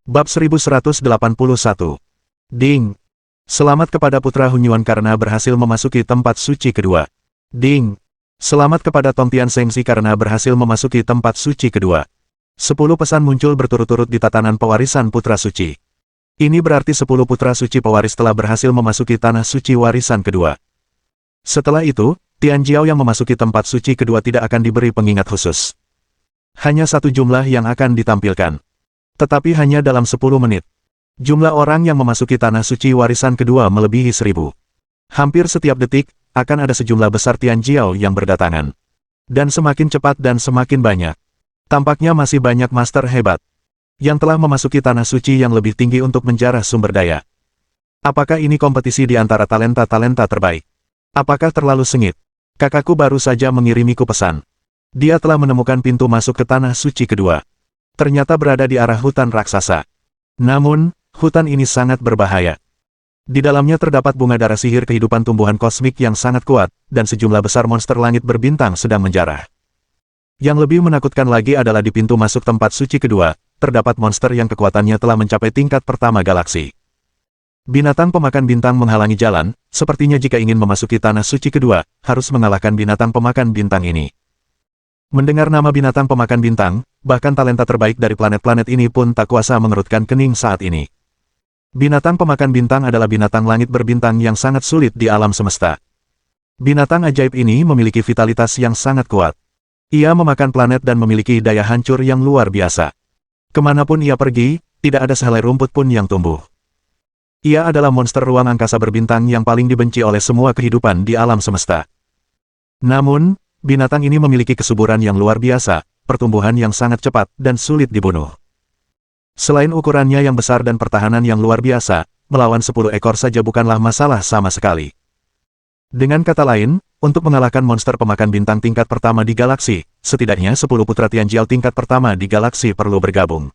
Bab 1181. Ding! Selamat kepada Putra Hunyuan karena berhasil memasuki tempat suci kedua. Ding! Selamat kepada Tongtian Sengsi karena berhasil memasuki tempat suci kedua. 10 pesan muncul berturut-turut di tatanan pewarisan Putra Suci. Ini berarti 10 Putra Suci pewaris telah berhasil memasuki tanah suci warisan kedua. Setelah itu, Tian Jiao yang memasuki tempat suci kedua tidak akan diberi pengingat khusus. Hanya satu jumlah yang akan ditampilkan. Tetapi hanya dalam 10 menit. Jumlah orang yang memasuki tanah suci warisan kedua melebihi 1000. Hampir setiap detik, akan ada sejumlah besar Tian Jiao yang berdatangan. Dan semakin cepat dan semakin banyak. Tampaknya masih banyak master hebat yang telah memasuki tanah suci yang lebih tinggi untuk menjarah sumber daya. Apakah ini kompetisi di antara talenta-talenta terbaik? Apakah terlalu sengit? Kakakku baru saja mengirimiku pesan. Dia telah menemukan pintu masuk ke tanah suci kedua. Ternyata berada di arah hutan raksasa. Namun, hutan ini sangat berbahaya. Di dalamnya terdapat bunga darah sihir kehidupan tumbuhan kosmik yang sangat kuat, dan sejumlah besar monster langit berbintang sedang menjarah. Yang lebih menakutkan lagi adalah di pintu masuk tempat suci kedua, terdapat monster yang kekuatannya telah mencapai tingkat pertama galaksi. Binatang pemakan bintang menghalangi jalan, sepertinya jika ingin memasuki tanah suci kedua, harus mengalahkan binatang pemakan bintang ini. Mendengar nama binatang pemakan bintang, bahkan talenta terbaik dari planet-planet ini pun tak kuasa mengerutkan kening saat ini. Binatang pemakan bintang adalah binatang langit berbintang yang sangat sulit di alam semesta. Binatang ajaib ini memiliki vitalitas yang sangat kuat. Ia memakan planet dan memiliki daya hancur yang luar biasa. Kemanapun ia pergi, tidak ada sehelai rumput pun yang tumbuh. Ia adalah monster ruang angkasa berbintang yang paling dibenci oleh semua kehidupan di alam semesta. Namun, binatang ini memiliki kesuburan yang luar biasa, pertumbuhan yang sangat cepat, dan sulit dibunuh. Selain ukurannya yang besar dan pertahanan yang luar biasa, melawan 10 ekor saja bukanlah masalah sama sekali. Dengan kata lain, untuk mengalahkan monster pemakan bintang tingkat pertama di galaksi, setidaknya 10 putra Tian Jiao tingkat pertama di galaksi perlu bergabung.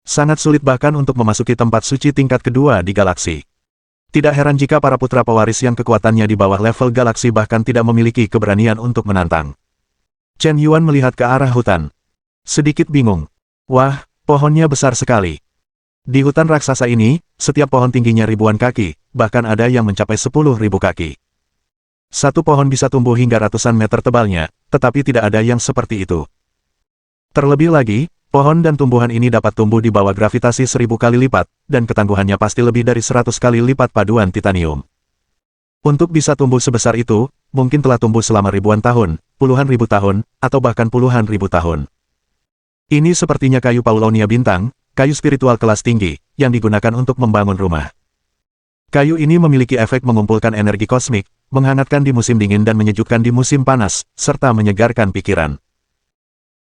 Sangat sulit bahkan untuk memasuki tempat suci tingkat kedua di galaksi. Tidak heran jika para putra pewaris yang kekuatannya di bawah level galaksi bahkan tidak memiliki keberanian untuk menantang. Chen Yuan melihat ke arah hutan. Sedikit bingung. Wah, pohonnya besar sekali. Di hutan raksasa ini, setiap pohon tingginya ribuan kaki, bahkan ada yang mencapai 10.000 kaki. Satu pohon bisa tumbuh hingga ratusan meter tebalnya, tetapi tidak ada yang seperti itu. Terlebih lagi, pohon dan tumbuhan ini dapat tumbuh di bawah gravitasi 1000 kali lipat, dan ketangguhannya pasti lebih dari 100 kali lipat paduan titanium. Untuk bisa tumbuh sebesar itu, mungkin telah tumbuh selama ribuan tahun, puluhan ribu tahun, atau bahkan puluhan ribu tahun. Ini sepertinya kayu Paulonia bintang, kayu spiritual kelas tinggi, yang digunakan untuk membangun rumah. Kayu ini memiliki efek mengumpulkan energi kosmik, menghangatkan di musim dingin dan menyejukkan di musim panas, serta menyegarkan pikiran.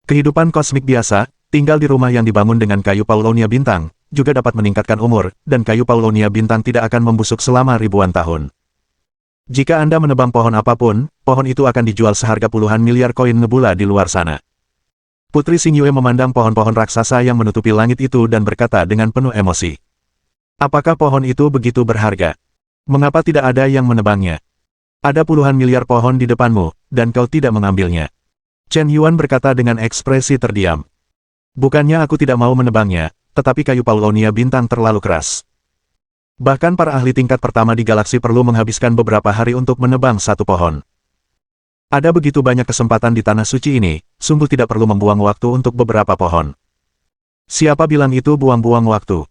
Kehidupan kosmik biasa, tinggal di rumah yang dibangun dengan kayu Paulonia bintang, juga dapat meningkatkan umur, dan kayu Paulonia bintang tidak akan membusuk selama ribuan tahun. Jika Anda menebang pohon apapun, pohon itu akan dijual seharga puluhan miliar koin nebula di luar sana. Putri Xingyue memandang pohon-pohon raksasa yang menutupi langit itu dan berkata dengan penuh emosi. Apakah pohon itu begitu berharga? Mengapa tidak ada yang menebangnya? Ada puluhan miliar pohon di depanmu, dan kau tidak mengambilnya. Chen Yuan berkata dengan ekspresi terdiam. Bukannya aku tidak mau menebangnya, tetapi kayu Paulonia bintang terlalu keras. Bahkan para ahli tingkat pertama di galaksi perlu menghabiskan beberapa hari untuk menebang satu pohon. Ada begitu banyak kesempatan di tanah suci ini, sungguh tidak perlu membuang waktu untuk beberapa pohon. Siapa bilang itu buang-buang waktu?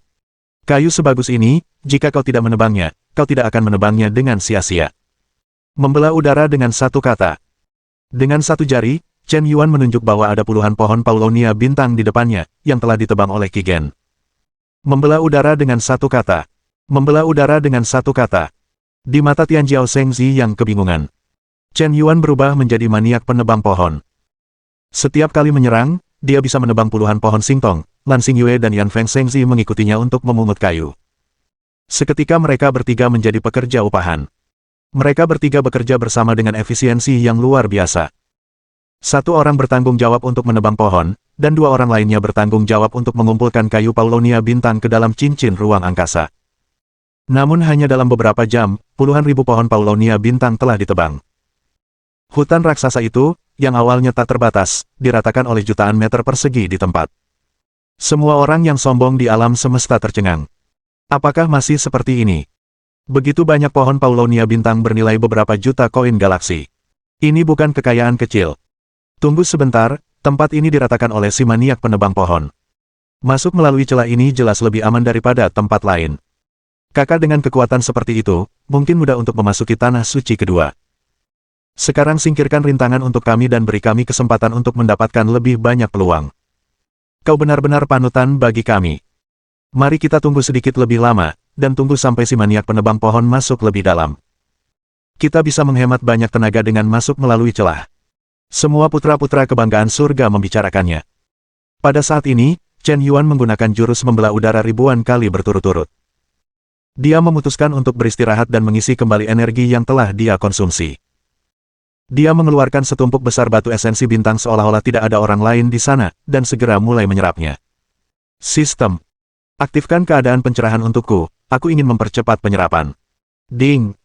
Kayu sebagus ini, jika kau tidak menebangnya, kau tidak akan menebangnya dengan sia-sia. Membelah udara dengan satu kata. Dengan satu jari, Chen Yuan menunjuk bahwa ada puluhan pohon Paulonia bintang di depannya, yang telah ditebang oleh Qi Gen. Membelah udara dengan satu kata. Membelah udara dengan satu kata. Di mata Tian Jiao Sengzi yang kebingungan, Chen Yuan berubah menjadi maniak penebang pohon. Setiap kali menyerang, dia bisa menebang puluhan pohon singtong. Lan Xingyue dan Yan Feng Sengzi mengikutinya untuk memungut kayu. Seketika mereka bertiga menjadi pekerja upahan. Mereka bertiga bekerja bersama dengan efisiensi yang luar biasa. Satu orang bertanggung jawab untuk menebang pohon, dan dua orang lainnya bertanggung jawab untuk mengumpulkan kayu Paulonia bintang ke dalam cincin ruang angkasa. Namun hanya dalam beberapa jam, puluhan ribu pohon Paulonia bintang telah ditebang. Hutan raksasa itu, yang awalnya tak terbatas, diratakan oleh jutaan meter persegi di tempat. Semua orang yang sombong di alam semesta tercengang. Apakah masih seperti ini? Begitu banyak pohon Paulonia bintang bernilai beberapa juta koin galaksi. Ini bukan kekayaan kecil. Tunggu sebentar, tempat ini diratakan oleh si maniak penebang pohon. Masuk melalui celah ini jelas lebih aman daripada tempat lain. Kakak dengan kekuatan seperti itu, mungkin mudah untuk memasuki tanah suci kedua. Sekarang singkirkan rintangan untuk kami dan beri kami kesempatan untuk mendapatkan lebih banyak peluang. Kau benar-benar panutan bagi kami. Mari kita tunggu sedikit lebih lama, dan tunggu sampai si maniak penebang pohon masuk lebih dalam. Kita bisa menghemat banyak tenaga dengan masuk melalui celah. Semua putra-putra kebanggaan surga membicarakannya. Pada saat ini, Chen Yuan menggunakan jurus membelah udara ribuan kali berturut-turut. Dia memutuskan untuk beristirahat dan mengisi kembali energi yang telah dia konsumsi. Dia mengeluarkan setumpuk besar batu esensi bintang seolah-olah tidak ada orang lain di sana, dan segera mulai menyerapnya. Sistem. Aktifkan keadaan pencerahan untukku, aku ingin mempercepat penyerapan. Ding.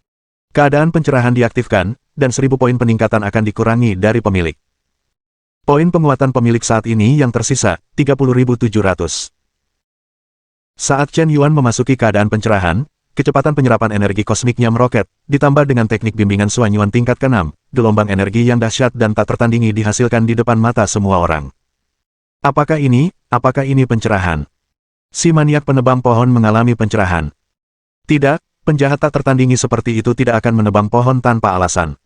Keadaan pencerahan diaktifkan, dan 1000 poin peningkatan akan dikurangi dari pemilik. Poin penguatan pemilik saat ini yang tersisa, 30.700. Saat Chen Yuan memasuki keadaan pencerahan, kecepatan penyerapan energi kosmiknya meroket, ditambah dengan teknik bimbingan Suan Yuan tingkat ke-6, gelombang energi yang dahsyat dan tak tertandingi dihasilkan di depan mata semua orang. Apakah ini pencerahan? Si maniak penebang pohon mengalami pencerahan. Tidak, penjahat tak tertandingi seperti itu tidak akan menebang pohon tanpa alasan.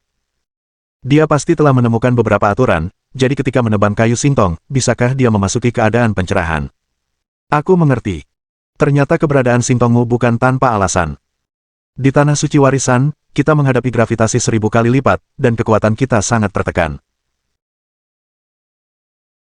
Dia pasti telah menemukan beberapa aturan, jadi ketika menebang kayu singtong, bisakah dia memasuki keadaan pencerahan? Aku mengerti. Ternyata keberadaan singtongmu bukan tanpa alasan. Di tanah suci warisan, kita menghadapi gravitasi 1000 kali lipat, dan kekuatan kita sangat tertekan.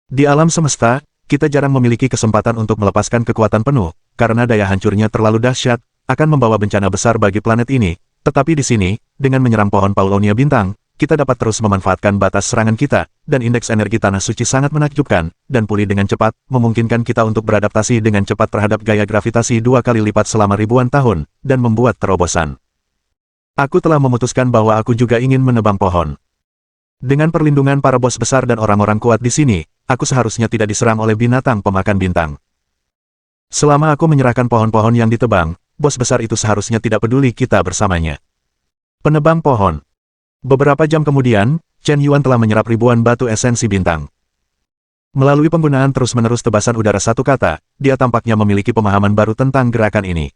Di alam semesta, kita jarang memiliki kesempatan untuk melepaskan kekuatan penuh, karena daya hancurnya terlalu dahsyat, akan membawa bencana besar bagi planet ini, tetapi di sini, dengan menyerang pohon Paulonia bintang, kita dapat terus memanfaatkan batas serangan kita, dan indeks energi tanah suci sangat menakjubkan, dan pulih dengan cepat, memungkinkan kita untuk beradaptasi dengan cepat terhadap gaya gravitasi 2 kali lipat selama ribuan tahun, dan membuat terobosan. Aku telah memutuskan bahwa aku juga ingin menebang pohon. Dengan perlindungan para bos besar dan orang-orang kuat di sini, aku seharusnya tidak diserang oleh binatang pemakan bintang. Selama aku menyerahkan pohon-pohon yang ditebang, bos besar itu seharusnya tidak peduli kita bersamanya. Penebang pohon. Beberapa jam kemudian, Chen Yuan telah menyerap ribuan batu esensi bintang. Melalui penggunaan terus-menerus tebasan udara satu kata, dia tampaknya memiliki pemahaman baru tentang gerakan ini.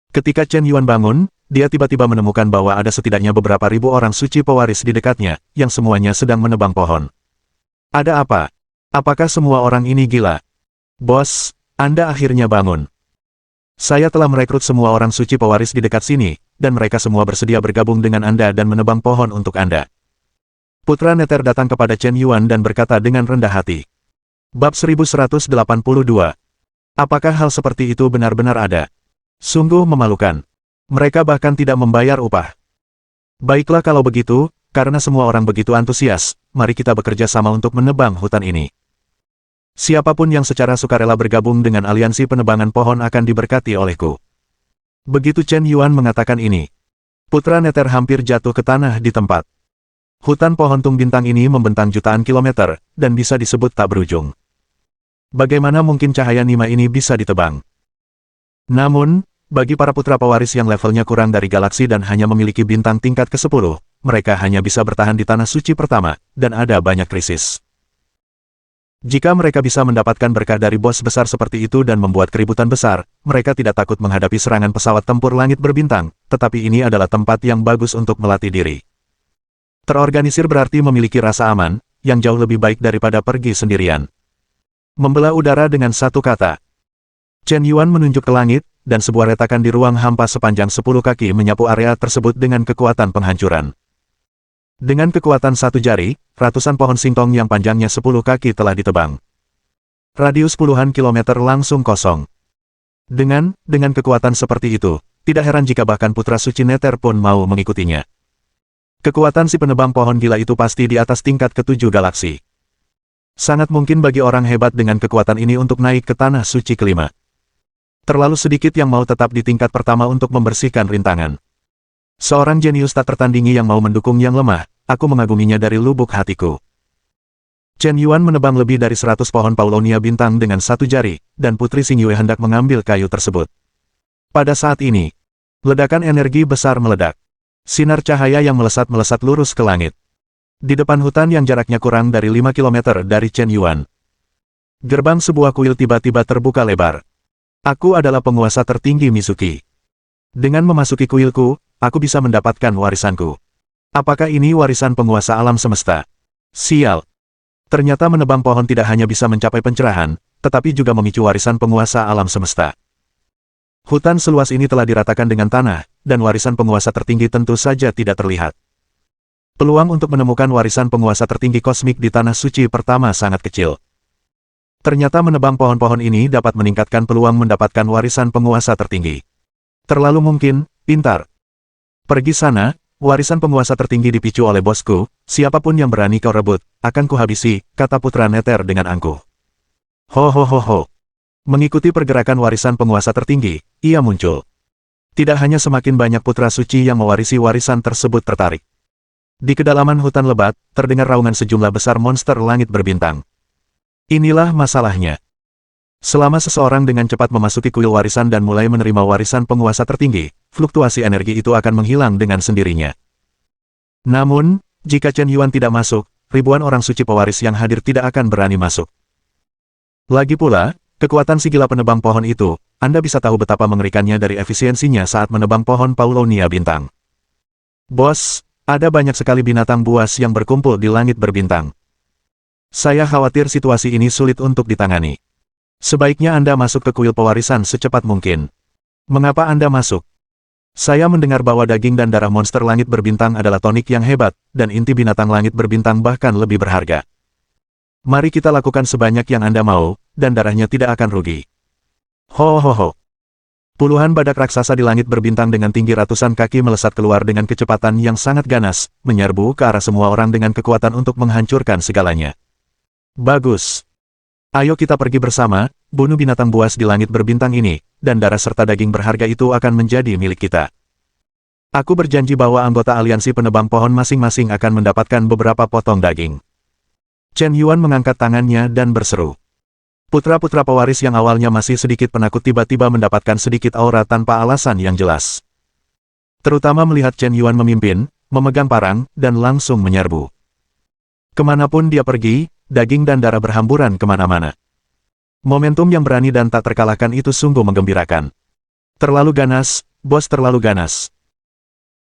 Ketika Chen Yuan bangun, dia tiba-tiba menemukan bahwa ada setidaknya beberapa ribu orang suci pewaris di dekatnya, yang semuanya sedang menebang pohon. Ada apa? Apakah semua orang ini gila? Bos, Anda akhirnya bangun. Saya telah merekrut semua orang suci pewaris di dekat sini, dan mereka semua bersedia bergabung dengan Anda dan menebang pohon untuk Anda. Putra Neter datang kepada Chen Yuan dan berkata dengan rendah hati. Bab 1182. Apakah hal seperti itu benar-benar ada? Sungguh memalukan. Mereka bahkan tidak membayar upah. Baiklah kalau begitu, karena semua orang begitu antusias, mari kita bekerja sama untuk menebang hutan ini. Siapapun yang secara sukarela bergabung dengan aliansi penebangan pohon akan diberkati olehku. Begitu Chen Yuan mengatakan ini, Putra Neter hampir jatuh ke tanah di tempat. Hutan pohon tung bintang ini membentang jutaan kilometer, dan bisa disebut tak berujung. Bagaimana mungkin cahaya Nima ini bisa ditebang? Namun, bagi para putra pewaris yang levelnya kurang dari galaksi dan hanya memiliki bintang tingkat ke-10, mereka hanya bisa bertahan di tanah suci pertama, dan ada banyak krisis. Jika mereka bisa mendapatkan berkah dari bos besar seperti itu dan membuat keributan besar, mereka tidak takut menghadapi serangan pesawat tempur langit berbintang, tetapi ini adalah tempat yang bagus untuk melatih diri. Terorganisir berarti memiliki rasa aman, yang jauh lebih baik daripada pergi sendirian. Membelah udara dengan satu kata. Chen Yuan menunjuk ke langit, dan sebuah retakan di ruang hampa sepanjang 10 kaki menyapu area tersebut dengan kekuatan penghancuran. Dengan kekuatan satu jari, ratusan pohon singtong yang panjangnya 10 kaki telah ditebang. Radius puluhan kilometer langsung kosong. Dengan kekuatan seperti itu, tidak heran jika bahkan Putra Suci Neter pun mau mengikutinya. Kekuatan si penebang pohon gila itu pasti di atas tingkat ke-7 galaksi. Sangat mungkin bagi orang hebat dengan kekuatan ini untuk naik ke tanah suci kelima. Terlalu sedikit yang mau tetap di tingkat pertama untuk membersihkan rintangan. Seorang jenius tak tertandingi yang mau mendukung yang lemah, aku mengaguminya dari lubuk hatiku. Chen Yuan menebang lebih dari 100 pohon Paulonia bintang dengan satu jari, dan Putri Xingyue hendak mengambil kayu tersebut. Pada saat ini, ledakan energi besar meledak. Sinar cahaya yang melesat-melesat lurus ke langit. Di depan hutan yang jaraknya kurang dari 5 km dari Chen Yuan. Gerbang sebuah kuil tiba-tiba terbuka lebar. Aku adalah penguasa tertinggi Mizuki. Dengan memasuki kuilku, aku bisa mendapatkan warisanku. Apakah ini warisan penguasa alam semesta? Sial. Ternyata menebang pohon tidak hanya bisa mencapai pencerahan, tetapi juga memicu warisan penguasa alam semesta. Hutan seluas ini telah diratakan dengan tanah, dan warisan penguasa tertinggi tentu saja tidak terlihat. Peluang untuk menemukan warisan penguasa tertinggi kosmik di tanah suci pertama sangat kecil. Ternyata menebang pohon-pohon ini dapat meningkatkan peluang mendapatkan warisan penguasa tertinggi. Terlalu mungkin, pintar. Pergi sana, warisan penguasa tertinggi dipicu oleh bosku, siapapun yang berani kau rebut, akan kuhabisi, kata Putra Neter dengan angkuh. Ho ho ho ho. Mengikuti pergerakan warisan penguasa tertinggi, ia muncul. Tidak hanya semakin banyak putra suci yang mewarisi warisan tersebut tertarik. Di kedalaman hutan lebat, terdengar raungan sejumlah besar monster langit berbintang. Inilah masalahnya. Selama seseorang dengan cepat memasuki kuil warisan dan mulai menerima warisan penguasa tertinggi, fluktuasi energi itu akan menghilang dengan sendirinya. Namun, jika Chen Yuan tidak masuk, ribuan orang suci pewaris yang hadir tidak akan berani masuk. Lagi pula, kekuatan si gila penebang pohon itu, Anda bisa tahu betapa mengerikannya dari efisiensinya saat menebang pohon Paulonia bintang. Bos, ada banyak sekali binatang buas yang berkumpul di langit berbintang. Saya khawatir situasi ini sulit untuk ditangani. Sebaiknya Anda masuk ke kuil pewarisan secepat mungkin. Mengapa Anda masuk? Saya mendengar bahwa daging dan darah monster langit berbintang adalah tonik yang hebat, dan inti binatang langit berbintang bahkan lebih berharga. Mari kita lakukan sebanyak yang Anda mau, dan darahnya tidak akan rugi. Ho ho ho. Puluhan badak raksasa di langit berbintang dengan tinggi ratusan kaki melesat keluar dengan kecepatan yang sangat ganas, menyerbu ke arah semua orang dengan kekuatan untuk menghancurkan segalanya. Bagus. Ayo kita pergi bersama, bunuh binatang buas di langit berbintang ini, dan darah serta daging berharga itu akan menjadi milik kita. Aku berjanji bahwa anggota aliansi penebang pohon masing-masing akan mendapatkan beberapa potong daging. Chen Yuan mengangkat tangannya dan berseru. Putra-putra pewaris yang awalnya masih sedikit penakut tiba-tiba mendapatkan sedikit aura tanpa alasan yang jelas. Terutama melihat Chen Yuan memimpin, memegang parang, dan langsung menyerbu. Kemanapun dia pergi, daging dan darah berhamburan kemana-mana. Momentum yang berani dan tak terkalahkan itu sungguh menggembirakan. Terlalu ganas, bos, terlalu ganas.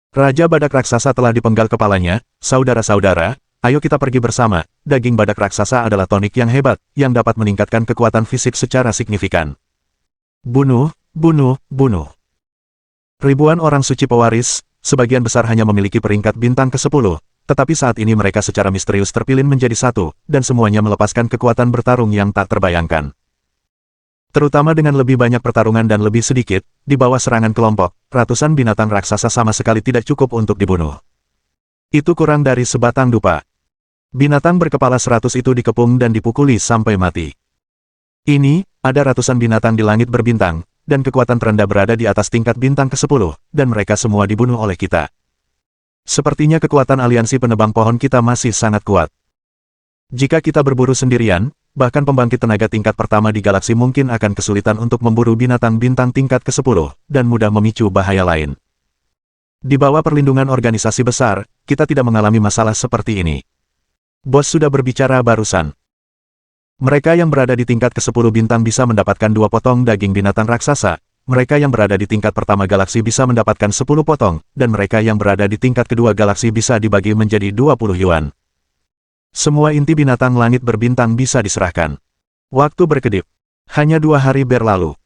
Raja badak raksasa telah dipenggal kepalanya. Saudara-saudara, ayo kita pergi bersama. Daging badak raksasa adalah tonik yang hebat, yang dapat meningkatkan kekuatan fisik secara signifikan. Bunuh, bunuh, bunuh. Ribuan orang suci pewaris, sebagian besar hanya memiliki peringkat bintang ke-10, tetapi saat ini mereka secara misterius terpilih menjadi satu, dan semuanya melepaskan kekuatan bertarung yang tak terbayangkan. Terutama dengan lebih banyak pertarungan dan lebih sedikit, di bawah serangan kelompok, ratusan binatang raksasa sama sekali tidak cukup untuk dibunuh. Itu kurang dari sebatang dupa. Binatang berkepala 100 itu dikepung dan dipukuli sampai mati. Ini, ada ratusan binatang di langit berbintang, dan kekuatan terendah berada di atas tingkat bintang ke-10, dan mereka semua dibunuh oleh kita. Sepertinya kekuatan aliansi penebang pohon kita masih sangat kuat. Jika kita berburu sendirian, bahkan pembangkit tenaga tingkat pertama di galaksi mungkin akan kesulitan untuk memburu binatang bintang tingkat ke-10, dan mudah memicu bahaya lain. Di bawah perlindungan organisasi besar, kita tidak mengalami masalah seperti ini. Bos sudah berbicara barusan. Mereka yang berada di tingkat ke-10 bintang bisa mendapatkan 2 potong daging binatang raksasa. Mereka yang berada di tingkat pertama galaksi bisa mendapatkan 10 potong, dan mereka yang berada di tingkat kedua galaksi bisa dibagi menjadi 20 yuan. Semua inti binatang langit berbintang bisa diserahkan. Waktu berkedip. Hanya 2 hari berlalu.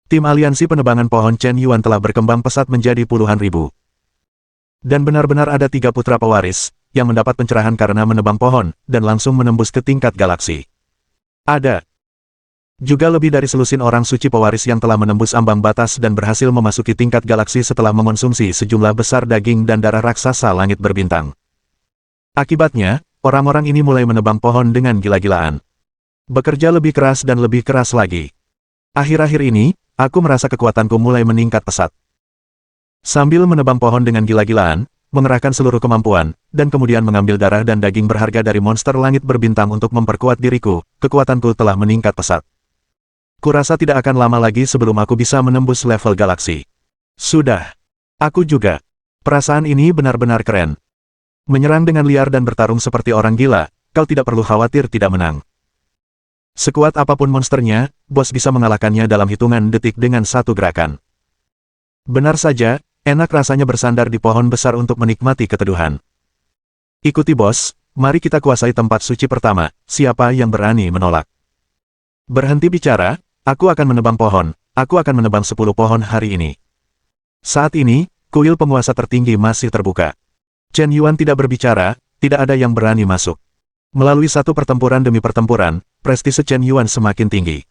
Tim aliansi penebangan pohon Chen Yuan telah berkembang pesat menjadi puluhan ribu. Dan benar-benar ada 3 putra pewaris, yang mendapat pencerahan karena menebang pohon, dan langsung menembus ke tingkat galaksi. Ada juga lebih dari selusin orang suci pewaris yang telah menembus ambang batas dan berhasil memasuki tingkat galaksi setelah mengonsumsi sejumlah besar daging dan darah raksasa langit berbintang. Akibatnya, orang-orang ini mulai menebang pohon dengan gila-gilaan. Bekerja lebih keras dan lebih keras lagi. Akhir-akhir ini, aku merasa kekuatanku mulai meningkat pesat. Sambil menebang pohon dengan gila-gilaan, mengerahkan seluruh kemampuan, dan kemudian mengambil darah dan daging berharga dari monster langit berbintang untuk memperkuat diriku. Kekuatanku telah meningkat pesat. Kurasa tidak akan lama lagi sebelum aku bisa menembus level galaksi. Sudah. Aku juga. Perasaan ini benar-benar keren. Menyerang dengan liar dan bertarung seperti orang gila, kau tidak perlu khawatir tidak menang. Sekuat apapun monsternya, bos bisa mengalahkannya dalam hitungan detik dengan satu gerakan. Benar saja, enak rasanya bersandar di pohon besar untuk menikmati keteduhan. Ikuti bos, mari kita kuasai tempat suci pertama, siapa yang berani menolak? Berhenti bicara, aku akan menebang pohon, aku akan menebang 10 pohon hari ini. Saat ini, kuil penguasa tertinggi masih terbuka. Chen Yuan tidak berbicara, tidak ada yang berani masuk. Melalui satu pertempuran demi pertempuran, prestise Chen Yuan semakin tinggi.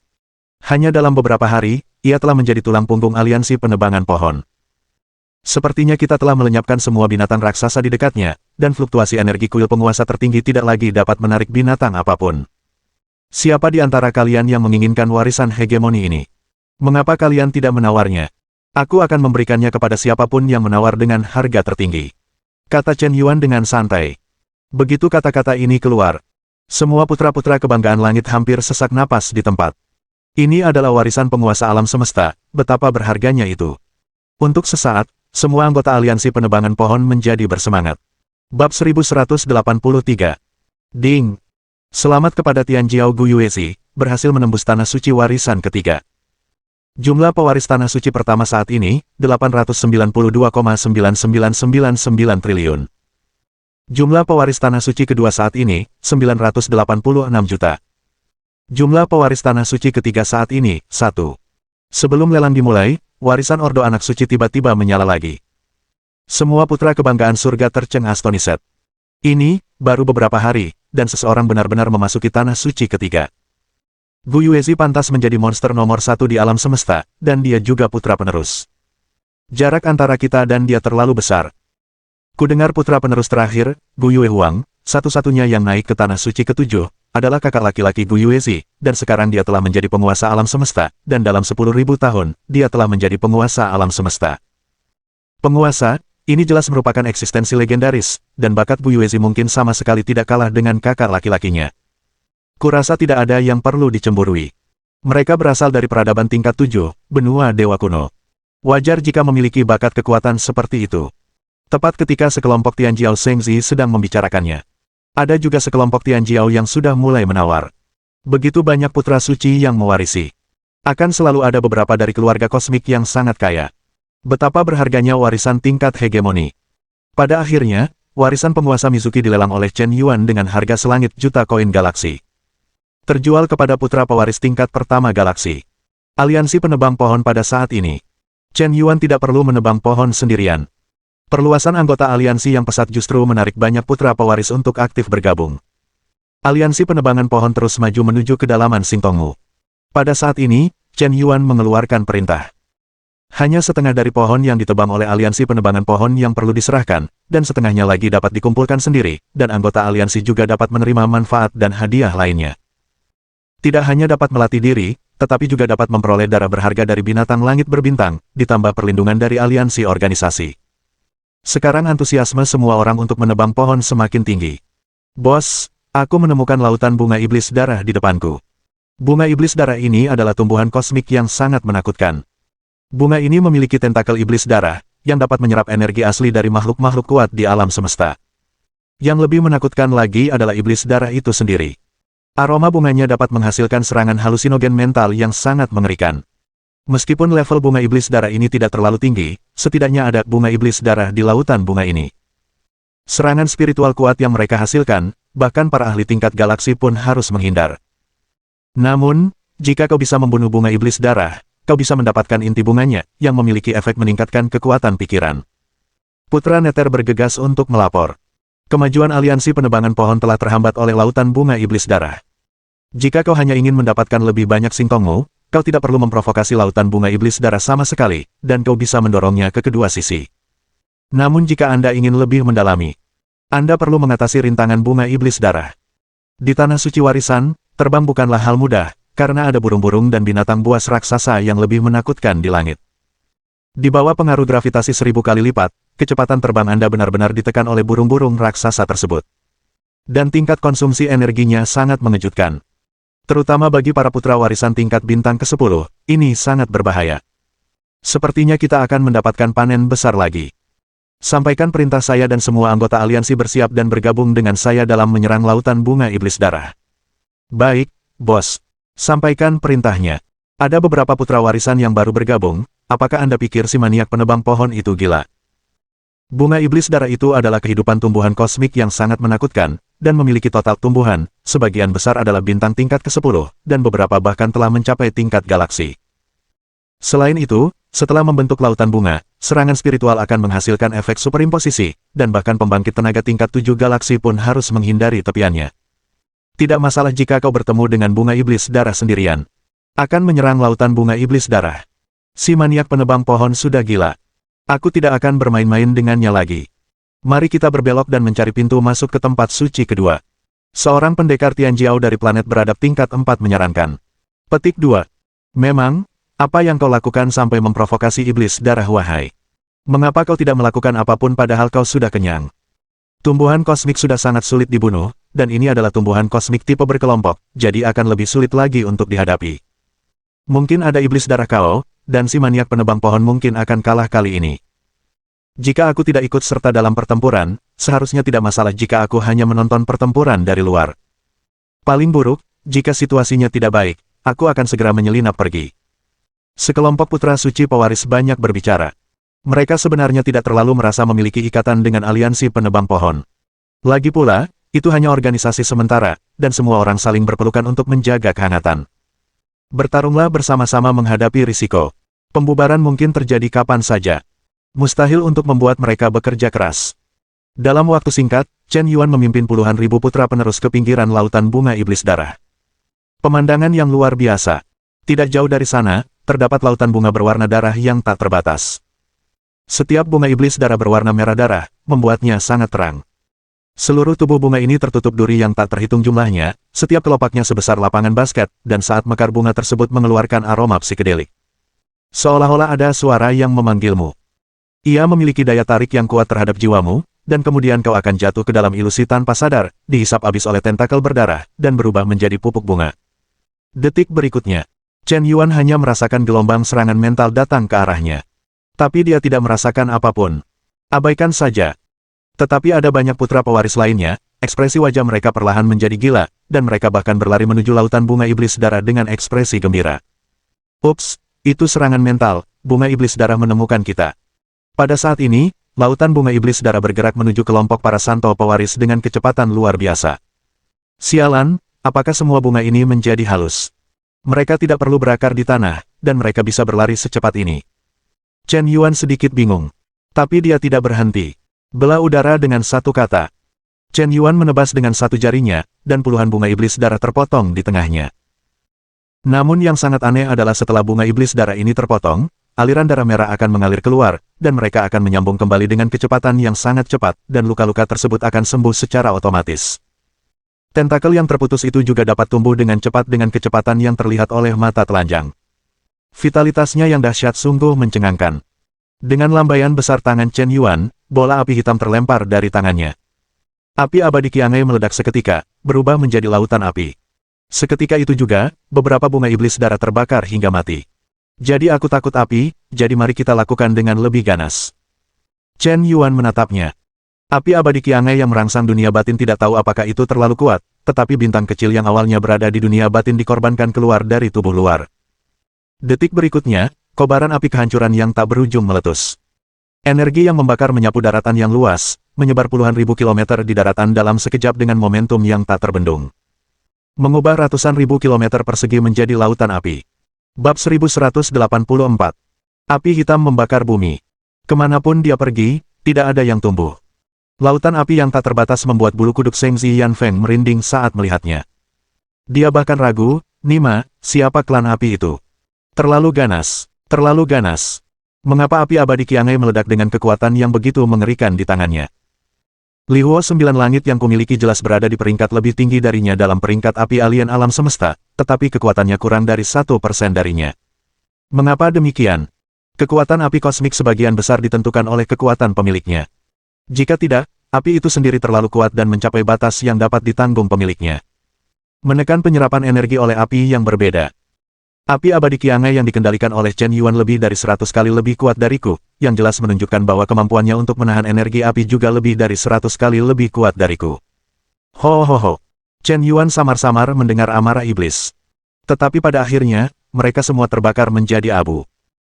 Hanya dalam beberapa hari, ia telah menjadi tulang punggung aliansi penebangan pohon. Sepertinya kita telah melenyapkan semua binatang raksasa di dekatnya, dan fluktuasi energi kuil penguasa tertinggi tidak lagi dapat menarik binatang apapun. Siapa di antara kalian yang menginginkan warisan hegemoni ini? Mengapa kalian tidak menawarnya? Aku akan memberikannya kepada siapapun yang menawar dengan harga tertinggi. Kata Chen Yuan dengan santai. Begitu kata-kata ini keluar, semua putra-putra kebanggaan langit hampir sesak napas di tempat. Ini adalah warisan penguasa alam semesta, betapa berharganya itu. Untuk sesaat, semua anggota aliansi penebangan pohon menjadi bersemangat. Bab 1183. Ding! Selamat kepada Tianjiao Guyuezi, berhasil menembus tanah suci warisan ketiga. Jumlah pewaris tanah suci pertama saat ini, 892,99999 triliun. Jumlah pewaris tanah suci kedua saat ini, 986 juta. Jumlah pewaris tanah suci ketiga saat ini, 1. Sebelum lelang dimulai, warisan Ordo Anak Suci tiba-tiba menyala lagi. Semua putra kebanggaan surga tercengang-astoniset. Ini, baru beberapa hari, dan seseorang benar-benar memasuki tanah suci ketiga. Guyuezi pantas menjadi monster nomor 1 di alam semesta, dan dia juga putra penerus. Jarak antara kita dan dia terlalu besar. Kudengar putra penerus terakhir, Guyue Huang, satu-satunya yang naik ke tanah suci ketujuh, adalah kakak laki-laki Guyuezi, dan sekarang dia telah menjadi penguasa alam semesta, dan dalam 10.000 tahun, dia telah menjadi penguasa alam semesta. Penguasa, ini jelas merupakan eksistensi legendaris, dan bakat Guyuezi mungkin sama sekali tidak kalah dengan kakak laki-lakinya. Kurasa tidak ada yang perlu dicemburui. Mereka berasal dari peradaban tingkat 7, benua dewa kuno. Wajar jika memiliki bakat kekuatan seperti itu. Tepat ketika sekelompok Tianjiao Shengzi sedang membicarakannya. Ada juga sekelompok Tianjiao yang sudah mulai menawar. Begitu banyak putra suci yang mewarisi. Akan selalu ada beberapa dari keluarga kosmik yang sangat kaya. Betapa berharganya warisan tingkat hegemoni. Pada akhirnya, warisan penguasa Mizuki dilelang oleh Chen Yuan dengan harga selangit juta koin galaksi. Terjual kepada putra pewaris tingkat pertama galaksi. Aliansi penebang pohon pada saat ini. Chen Yuan tidak perlu menebang pohon sendirian. Perluasan anggota aliansi yang pesat justru menarik banyak putra pewaris untuk aktif bergabung. Aliansi penebangan pohon terus maju menuju kedalaman Singtongmu. Pada saat ini, Chen Yuan mengeluarkan perintah. Hanya setengah dari pohon yang ditebang oleh aliansi penebangan pohon yang perlu diserahkan, dan setengahnya lagi dapat dikumpulkan sendiri, dan anggota aliansi juga dapat menerima manfaat dan hadiah lainnya. Tidak hanya dapat melatih diri, tetapi juga dapat memperoleh darah berharga dari binatang langit berbintang, ditambah perlindungan dari aliansi organisasi. Sekarang antusiasme semua orang untuk menebang pohon semakin tinggi. Bos, aku menemukan lautan bunga iblis darah di depanku. Bunga iblis darah ini adalah tumbuhan kosmik yang sangat menakutkan. Bunga ini memiliki tentakel iblis darah, yang dapat menyerap energi asli dari makhluk-makhluk kuat di alam semesta. Yang lebih menakutkan lagi adalah iblis darah itu sendiri. Aroma bunganya dapat menghasilkan serangan halusinogen mental yang sangat mengerikan. Meskipun level bunga iblis darah ini tidak terlalu tinggi, setidaknya ada bunga iblis darah di lautan bunga ini. Serangan spiritual kuat yang mereka hasilkan, bahkan para ahli tingkat galaksi pun harus menghindar. Namun, jika kau bisa membunuh bunga iblis darah, kau bisa mendapatkan inti bunganya, yang memiliki efek meningkatkan kekuatan pikiran. Putra Neter bergegas untuk melapor. Kemajuan aliansi penebangan pohon telah terhambat oleh lautan bunga iblis darah. Jika kau hanya ingin mendapatkan lebih banyak singtongmu, kau tidak perlu memprovokasi lautan bunga iblis darah sama sekali, dan kau bisa mendorongnya ke kedua sisi. Namun jika Anda ingin lebih mendalami, Anda perlu mengatasi rintangan bunga iblis darah. Di tanah suci warisan, terbang bukanlah hal mudah, karena ada burung-burung dan binatang buas raksasa yang lebih menakutkan di langit. Di bawah pengaruh gravitasi 1000 kali lipat, kecepatan terbang Anda benar-benar ditekan oleh burung-burung raksasa tersebut. Dan tingkat konsumsi energinya sangat mengejutkan. Terutama bagi para putra warisan tingkat bintang ke-10, ini sangat berbahaya. Sepertinya kita akan mendapatkan panen besar lagi. Sampaikan perintah saya dan semua anggota aliansi bersiap dan bergabung dengan saya dalam menyerang lautan bunga iblis darah. Baik, bos. Sampaikan perintahnya. Ada beberapa putra warisan yang baru bergabung, apakah Anda pikir si maniak penebang pohon itu gila? Bunga iblis darah itu adalah kehidupan tumbuhan kosmik yang sangat menakutkan, dan memiliki total tumbuhan, sebagian besar adalah bintang tingkat ke-10, dan beberapa bahkan telah mencapai tingkat galaksi. Selain itu, setelah membentuk lautan bunga, serangan spiritual akan menghasilkan efek superimposisi, dan bahkan pembangkit tenaga tingkat 7 galaksi pun harus menghindari tepiannya. Tidak masalah jika kau bertemu dengan bunga iblis darah sendirian. Akan menyerang lautan bunga iblis darah. Si maniak penebang pohon sudah gila. Aku tidak akan bermain-main dengannya lagi. Mari kita berbelok dan mencari pintu masuk ke tempat suci kedua. Seorang pendekar Tianjiao dari planet beradab tingkat 4 menyarankan. Petik 2. Memang, apa yang kau lakukan sampai memprovokasi iblis darah wahai? Mengapa kau tidak melakukan apapun padahal kau sudah kenyang? Tumbuhan kosmik sudah sangat sulit dibunuh, dan ini adalah tumbuhan kosmik tipe berkelompok, jadi akan lebih sulit lagi untuk dihadapi. Mungkin ada iblis darah kau, dan si maniak penebang pohon mungkin akan kalah kali ini. Jika aku tidak ikut serta dalam pertempuran, seharusnya tidak masalah jika aku hanya menonton pertempuran dari luar. Paling buruk, jika situasinya tidak baik, aku akan segera menyelinap pergi. Sekelompok putra suci pewaris banyak berbicara. Mereka sebenarnya tidak terlalu merasa memiliki ikatan dengan aliansi penebang pohon. Lagi pula, itu hanya organisasi sementara, dan semua orang saling berpelukan untuk menjaga kehangatan. Bertarunglah bersama-sama menghadapi risiko. Pembubaran mungkin terjadi kapan saja. Mustahil untuk membuat mereka bekerja keras. Dalam waktu singkat, Chen Yuan memimpin puluhan ribu putra penerus ke pinggiran lautan bunga iblis darah. Pemandangan yang luar biasa. Tidak jauh dari sana, terdapat lautan bunga berwarna darah yang tak terbatas. Setiap bunga iblis darah berwarna merah darah, membuatnya sangat terang. Seluruh tubuh bunga ini tertutup duri yang tak terhitung jumlahnya, setiap kelopaknya sebesar lapangan basket, dan saat mekar bunga tersebut mengeluarkan aroma psikedelik. Seolah-olah ada suara yang memanggilmu. Ia memiliki daya tarik yang kuat terhadap jiwamu, dan kemudian kau akan jatuh ke dalam ilusi tanpa sadar, dihisap habis oleh tentakel berdarah, dan berubah menjadi pupuk bunga. Detik berikutnya, Chen Yuan hanya merasakan gelombang serangan mental datang ke arahnya. Tapi dia tidak merasakan apapun. Abaikan saja. Tetapi ada banyak putra pewaris lainnya, ekspresi wajah mereka perlahan menjadi gila, dan mereka bahkan berlari menuju lautan bunga iblis darah dengan ekspresi gembira. Ups, itu serangan mental, bunga iblis darah menemukan kita. Pada saat ini, lautan bunga iblis darah bergerak menuju kelompok para santo pewaris dengan kecepatan luar biasa. Sialan, apakah semua bunga ini menjadi halus? Mereka tidak perlu berakar di tanah, dan mereka bisa berlari secepat ini. Chen Yuan sedikit bingung. Tapi dia tidak berhenti. Belah udara dengan satu kata. Chen Yuan menebas dengan satu jarinya, dan puluhan bunga iblis darah terpotong di tengahnya. Namun yang sangat aneh adalah setelah bunga iblis darah ini terpotong, aliran darah merah akan mengalir keluar, dan mereka akan menyambung kembali dengan kecepatan yang sangat cepat, dan luka-luka tersebut akan sembuh secara otomatis. Tentakel yang terputus itu juga dapat tumbuh dengan cepat dengan kecepatan yang terlihat oleh mata telanjang. Vitalitasnya yang dahsyat sungguh mencengangkan. Dengan lambaian besar tangan Chen Yuan, bola api hitam terlempar dari tangannya. Api abadi Qiangai meledak seketika, berubah menjadi lautan api. Seketika itu juga, beberapa bunga iblis darah terbakar hingga mati. Jadi aku takut api, jadi mari kita lakukan dengan lebih ganas. Chen Yuan menatapnya. Api abadi Qiangai yang merangsang dunia batin tidak tahu apakah itu terlalu kuat, tetapi bintang kecil yang awalnya berada di dunia batin dikorbankan keluar dari tubuh luar. Detik berikutnya, kobaran api kehancuran yang tak berujung meletus. Energi yang membakar menyapu daratan yang luas, menyebar puluhan ribu kilometer di daratan dalam sekejap dengan momentum yang tak terbendung. Mengubah ratusan ribu kilometer persegi menjadi lautan api. Bab 1184. Api hitam membakar bumi. Kemanapun dia pergi, tidak ada yang tumbuh. Lautan api yang tak terbatas membuat bulu kuduk Zheng Yanfeng merinding saat melihatnya. Dia bahkan ragu, Nima, siapa klan api itu? Terlalu ganas, terlalu ganas. Mengapa api abadi Qiangai meledak dengan kekuatan yang begitu mengerikan di tangannya? Li Huo 9 langit yang kumiliki jelas berada di peringkat lebih tinggi darinya dalam peringkat api alien alam semesta, tetapi kekuatannya kurang dari 1% darinya. Mengapa demikian? Kekuatan api kosmik sebagian besar ditentukan oleh kekuatan pemiliknya. Jika tidak, api itu sendiri terlalu kuat dan mencapai batas yang dapat ditanggung pemiliknya. Menekan penyerapan energi oleh api yang berbeda. Api abadi Qiangai yang dikendalikan oleh Chen Yuan lebih dari 100 kali lebih kuat dariku, yang jelas menunjukkan bahwa kemampuannya untuk menahan energi api juga lebih dari 100 kali lebih kuat dariku. Ho ho ho. Chen Yuan samar-samar mendengar amarah iblis. Tetapi pada akhirnya, mereka semua terbakar menjadi abu.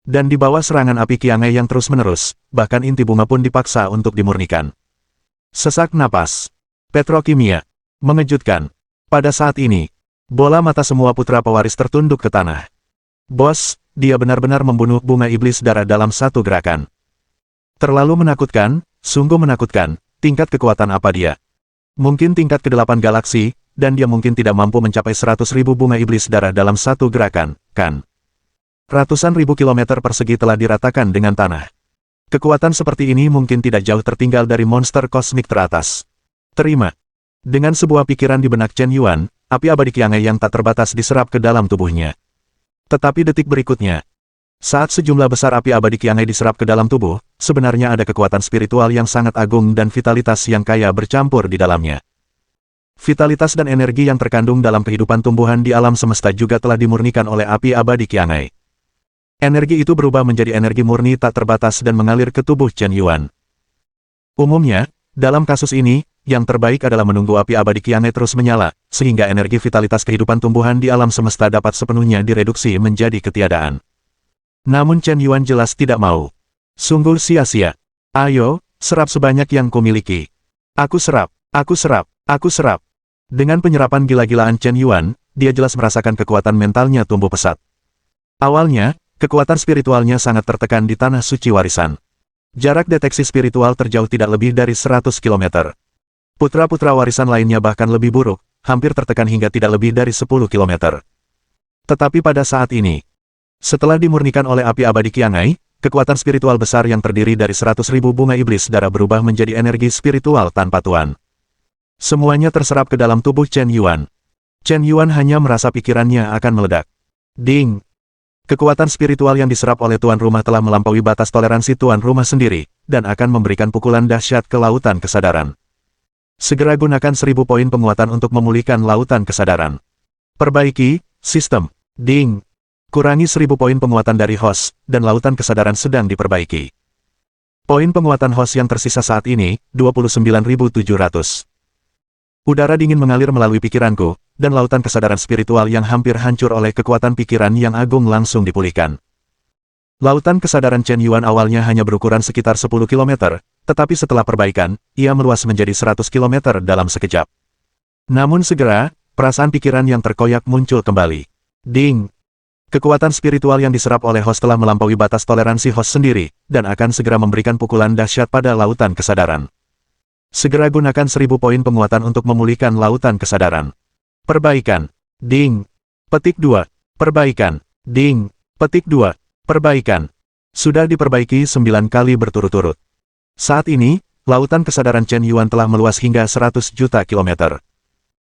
Dan di bawah serangan api Qiangai yang terus-menerus, bahkan inti bunga pun dipaksa untuk dimurnikan. Sesak napas. Petrokimia. Mengejutkan. Pada saat ini, bola mata semua putra pewaris tertunduk ke tanah. Bos, dia benar-benar membunuh bunga iblis darah dalam satu gerakan. Terlalu menakutkan, sungguh menakutkan, tingkat kekuatan apa dia? Mungkin tingkat ke-8 galaksi, dan dia mungkin tidak mampu mencapai 100.000 bunga iblis darah dalam satu gerakan, kan? Ratusan ribu kilometer persegi telah diratakan dengan tanah. Kekuatan seperti ini mungkin tidak jauh tertinggal dari monster kosmik teratas. Terima. Dengan sebuah pikiran di benak Chen Yuan, api abadi Qiangai yang tak terbatas diserap ke dalam tubuhnya. Tetapi detik berikutnya, saat sejumlah besar api abadi Qiangai diserap ke dalam tubuh, sebenarnya ada kekuatan spiritual yang sangat agung dan vitalitas yang kaya bercampur di dalamnya. Vitalitas dan energi yang terkandung dalam kehidupan tumbuhan di alam semesta juga telah dimurnikan oleh api abadi Qiangai. Energi itu berubah menjadi energi murni tak terbatas dan mengalir ke tubuh Chen Yuan. Umumnya, dalam kasus ini, yang terbaik adalah menunggu api abadi Qiangai terus menyala, sehingga energi vitalitas kehidupan tumbuhan di alam semesta dapat sepenuhnya direduksi menjadi ketiadaan. Namun Chen Yuan jelas tidak mau. Sungguh sia-sia. Ayo, serap sebanyak yang kumiliki. Aku serap, aku serap, aku serap. Dengan penyerapan gila-gilaan Chen Yuan, dia jelas merasakan kekuatan mentalnya tumbuh pesat. Awalnya, kekuatan spiritualnya sangat tertekan di tanah suci warisan. Jarak deteksi spiritual terjauh tidak lebih dari 100 km. Putra-putra warisan lainnya bahkan lebih buruk, hampir tertekan hingga tidak lebih dari 10 km. Tetapi pada saat ini, setelah dimurnikan oleh api abadi Qiangai, kekuatan spiritual besar yang terdiri dari 100.000 bunga iblis darah berubah menjadi energi spiritual tanpa tuan. Semuanya terserap ke dalam tubuh Chen Yuan. Chen Yuan hanya merasa pikirannya akan meledak. Ding! Kekuatan spiritual yang diserap oleh tuan rumah telah melampaui batas toleransi tuan rumah sendiri, dan akan memberikan pukulan dahsyat ke lautan kesadaran. Segera gunakan 1000 poin penguatan untuk memulihkan lautan kesadaran. Perbaiki sistem. Ding! Kurangi 1000 poin penguatan dari host, dan lautan kesadaran sedang diperbaiki. Poin penguatan host yang tersisa saat ini, 29.700. Udara dingin mengalir melalui pikiranku, dan lautan kesadaran spiritual yang hampir hancur oleh kekuatan pikiran yang agung langsung dipulihkan. Lautan kesadaran Chen Yuan awalnya hanya berukuran sekitar 10 km, tetapi setelah perbaikan, ia meluas menjadi 100 km dalam sekejap. Namun segera, perasaan pikiran yang terkoyak muncul kembali. Ding! Kekuatan spiritual yang diserap oleh host telah melampaui batas toleransi host sendiri, dan akan segera memberikan pukulan dahsyat pada lautan kesadaran. Segera gunakan 1000 poin penguatan untuk memulihkan lautan kesadaran. Perbaikan. Ding. Petik 2. Perbaikan. Ding. Petik 2. Perbaikan. Sudah diperbaiki 9 kali berturut-turut. Saat ini, lautan kesadaran Chen Yuan telah meluas hingga 100 juta kilometer.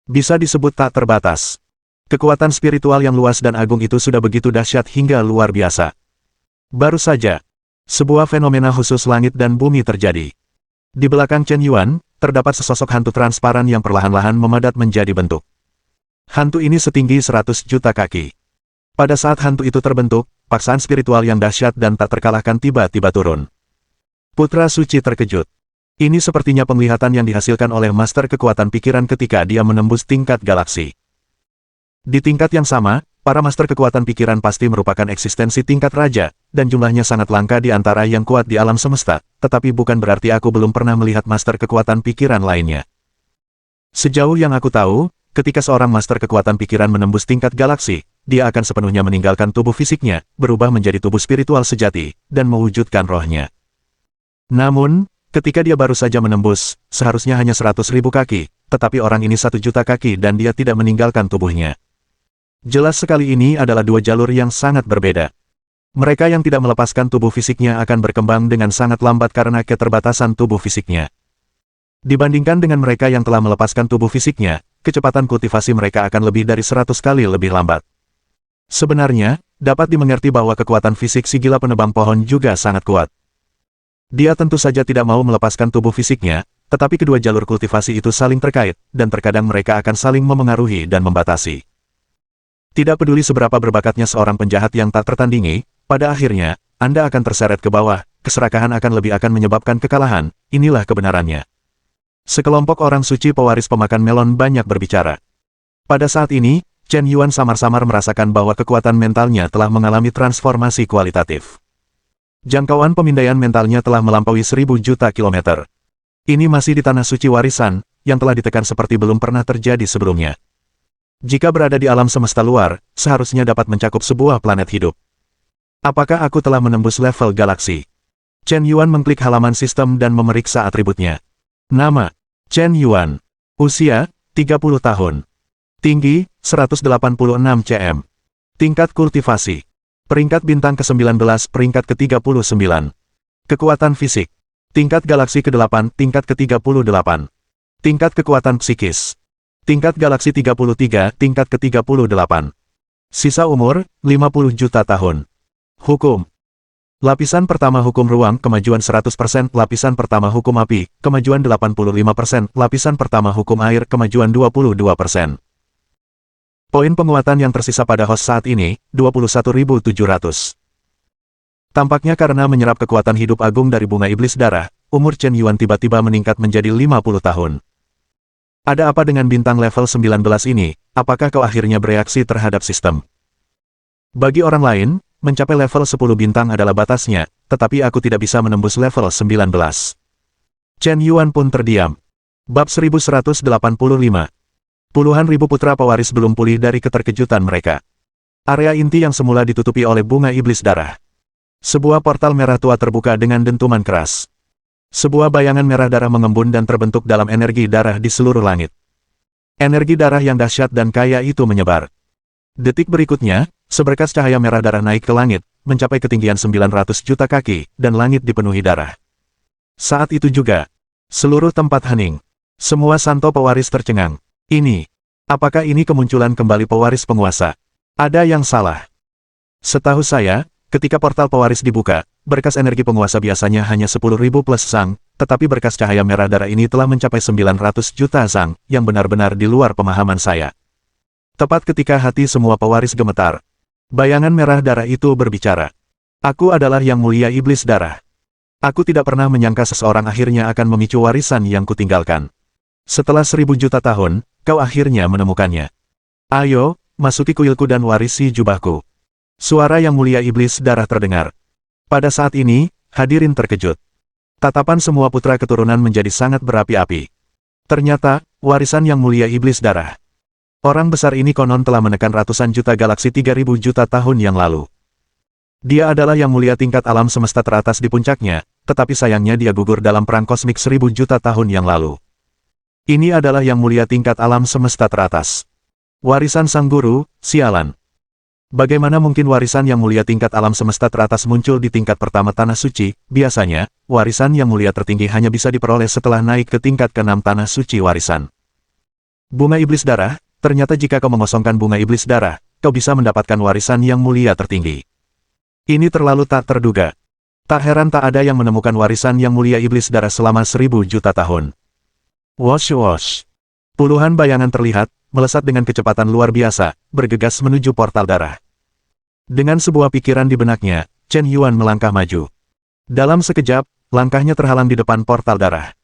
Bisa disebut tak terbatas. Kekuatan spiritual yang luas dan agung itu sudah begitu dahsyat hingga luar biasa. Baru saja, sebuah fenomena khusus langit dan bumi terjadi. Di belakang Chen Yuan, terdapat sesosok hantu transparan yang perlahan-lahan memadat menjadi bentuk. Hantu ini setinggi 100 juta kaki. Pada saat hantu itu terbentuk, paksaan spiritual yang dahsyat dan tak terkalahkan tiba-tiba turun. Putra Suci terkejut. Ini sepertinya penglihatan yang dihasilkan oleh master kekuatan pikiran ketika dia menembus tingkat galaksi. Di tingkat yang sama, para master kekuatan pikiran pasti merupakan eksistensi tingkat raja, dan jumlahnya sangat langka di antara yang kuat di alam semesta, tetapi bukan berarti aku belum pernah melihat master kekuatan pikiran lainnya. Sejauh yang aku tahu, ketika seorang master kekuatan pikiran menembus tingkat galaksi, dia akan sepenuhnya meninggalkan tubuh fisiknya, berubah menjadi tubuh spiritual sejati, dan mewujudkan rohnya. Namun, ketika dia baru saja menembus, seharusnya hanya 100.000 kaki, tetapi orang ini 1 juta kaki dan dia tidak meninggalkan tubuhnya. Jelas sekali ini adalah dua jalur yang sangat berbeda. Mereka yang tidak melepaskan tubuh fisiknya akan berkembang dengan sangat lambat karena keterbatasan tubuh fisiknya. Dibandingkan dengan mereka yang telah melepaskan tubuh fisiknya, kecepatan kultivasi mereka akan lebih dari 100 kali lebih lambat. Sebenarnya, dapat dimengerti bahwa kekuatan fisik si gila penebang pohon juga sangat kuat. Dia tentu saja tidak mau melepaskan tubuh fisiknya, tetapi kedua jalur kultivasi itu saling terkait, dan terkadang mereka akan saling memengaruhi dan membatasi. Tidak peduli seberapa berbakatnya seorang penjahat yang tak tertandingi, pada akhirnya, Anda akan terseret ke bawah, keserakahan akan menyebabkan kekalahan, inilah kebenarannya. Sekelompok orang suci pewaris pemakan melon banyak berbicara. Pada saat ini, Chen Yuan samar-samar merasakan bahwa kekuatan mentalnya telah mengalami transformasi kualitatif. Jangkauan pemindaian mentalnya telah melampaui 1000 juta kilometer. Ini masih di tanah suci warisan, yang telah ditekan seperti belum pernah terjadi sebelumnya. Jika berada di alam semesta luar, seharusnya dapat mencakup sebuah planet hidup. Apakah aku telah menembus level galaksi? Chen Yuan mengklik halaman sistem dan memeriksa atributnya. Nama, Chen Yuan. Usia, 30 tahun. Tinggi, 186 cm. Tingkat kultivasi. Peringkat bintang ke-19, peringkat ke-39. Kekuatan fisik. Tingkat galaksi ke-8, tingkat ke-38. Tingkat kekuatan psikis. Tingkat galaksi 33, tingkat ke-38. Sisa umur, 50 juta tahun. Hukum. Lapisan pertama hukum ruang, kemajuan 100%, lapisan pertama hukum api, kemajuan 85%, lapisan pertama hukum air, kemajuan 22%. Poin penguatan yang tersisa pada host saat ini, 21.700. Tampaknya karena menyerap kekuatan hidup agung dari bunga iblis darah, umur Chen Yuan tiba-tiba meningkat menjadi 50 tahun. Ada apa dengan bintang level 19 ini, apakah kau akhirnya bereaksi terhadap sistem? Bagi orang lain, mencapai level 10 bintang adalah batasnya, tetapi aku tidak bisa menembus level 19. Chen Yuan pun terdiam. Bab 1185. Puluhan ribu putra pewaris belum pulih dari keterkejutan mereka. Area inti yang semula ditutupi oleh bunga iblis darah. Sebuah portal merah tua terbuka dengan dentuman keras. Sebuah bayangan merah darah mengembun dan terbentuk dalam energi darah di seluruh langit. Energi darah yang dahsyat dan kaya itu menyebar. Detik berikutnya, seberkas cahaya merah darah naik ke langit, mencapai ketinggian 900 juta kaki, dan langit dipenuhi darah. Saat itu juga, seluruh tempat hening. Semua santo pewaris tercengang. Apakah ini kemunculan kembali pewaris penguasa? Ada yang salah. Setahu saya, ketika portal pewaris dibuka, berkas energi penguasa biasanya hanya 10.000 plus sang, tetapi berkas cahaya merah darah ini telah mencapai 900 juta sang, yang benar-benar di luar pemahaman saya. Tepat ketika hati semua pewaris gemetar, bayangan merah darah itu berbicara. Aku adalah yang mulia iblis darah. Aku tidak pernah menyangka seseorang akhirnya akan memicu warisan yang kutinggalkan. Setelah 1000 juta tahun, kau akhirnya menemukannya. Ayo, masuki kuilku dan warisi jubahku. Suara yang mulia iblis darah terdengar. Pada saat ini, hadirin terkejut. Tatapan semua putra keturunan menjadi sangat berapi-api. Ternyata, warisan yang mulia iblis darah. Orang besar ini konon telah menekan ratusan juta galaksi 3000 juta tahun yang lalu. Dia adalah yang mulia tingkat alam semesta teratas di puncaknya, tetapi sayangnya dia gugur dalam perang kosmik 1000 juta tahun yang lalu. Ini adalah yang mulia tingkat alam semesta teratas. Warisan sang guru, sialan. Bagaimana mungkin warisan yang mulia tingkat alam semesta teratas muncul di tingkat pertama tanah suci? Biasanya, warisan yang mulia tertinggi hanya bisa diperoleh setelah naik ke tingkat ke-6 tanah suci warisan. Bunga iblis darah, ternyata jika kau mengosongkan bunga iblis darah, kau bisa mendapatkan warisan yang mulia tertinggi. Ini terlalu tak terduga. Tak heran tak ada yang menemukan warisan yang mulia iblis darah selama 1000 juta tahun. Wosh wosh. Puluhan bayangan terlihat, melesat dengan kecepatan luar biasa, bergegas menuju portal darah. Dengan sebuah pikiran di benaknya, Chen Yuan melangkah maju. Dalam sekejap, langkahnya terhalang di depan portal darah.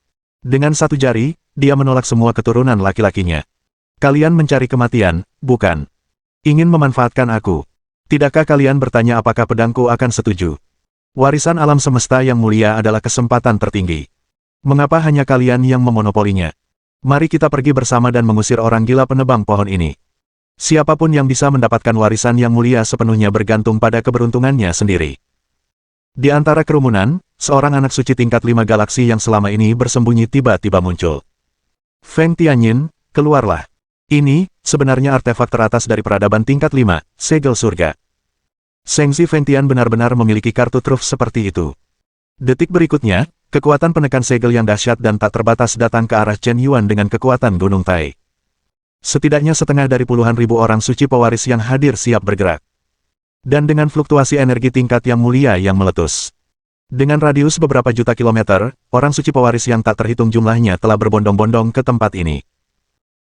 Dengan satu jari, dia menolak semua keturunan laki-lakinya. Kalian mencari kematian, bukan? Ingin memanfaatkan aku. Tidakkah kalian bertanya apakah pedangku akan setuju? Warisan alam semesta yang mulia adalah kesempatan tertinggi. Mengapa hanya kalian yang memonopolinya? Mari kita pergi bersama dan mengusir orang gila penebang pohon ini. Siapapun yang bisa mendapatkan warisan yang mulia sepenuhnya bergantung pada keberuntungannya sendiri. Di antara kerumunan, seorang anak suci tingkat 5 galaksi yang selama ini bersembunyi tiba-tiba muncul. Feng Tianyin, keluarlah. Ini, sebenarnya artefak teratas dari peradaban tingkat 5, segel surga. Sengzi Feng Tian benar-benar memiliki kartu truf seperti itu. Detik berikutnya, kekuatan penekan segel yang dahsyat dan tak terbatas datang ke arah Chen Yuan dengan kekuatan Gunung Tai. Setidaknya setengah dari puluhan ribu orang suci pewaris yang hadir siap bergerak. Dan dengan fluktuasi energi tingkat yang mulia yang meletus. Dengan radius beberapa juta kilometer, orang suci pewaris yang tak terhitung jumlahnya telah berbondong-bondong ke tempat ini.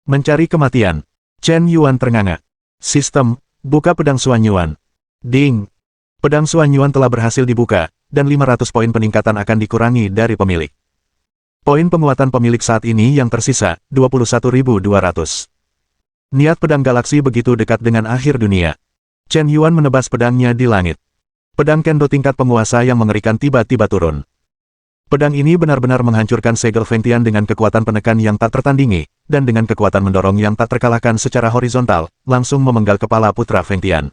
Mencari kematian. Chen Yuan ternganga. Sistem, buka pedang Xuan Yuan. Ding. Pedang Xuan Yuan telah berhasil dibuka, dan 500 poin peningkatan akan dikurangi dari pemilik. Poin penguatan pemilik saat ini yang tersisa, 21.200. Niat pedang galaksi begitu dekat dengan akhir dunia. Chen Yuan menebas pedangnya di langit. Pedang kendo tingkat penguasa yang mengerikan tiba-tiba turun. Pedang ini benar-benar menghancurkan segel Fengtian dengan kekuatan penekan yang tak tertandingi, dan dengan kekuatan mendorong yang tak terkalahkan secara horizontal, langsung memenggal kepala putra Fengtian.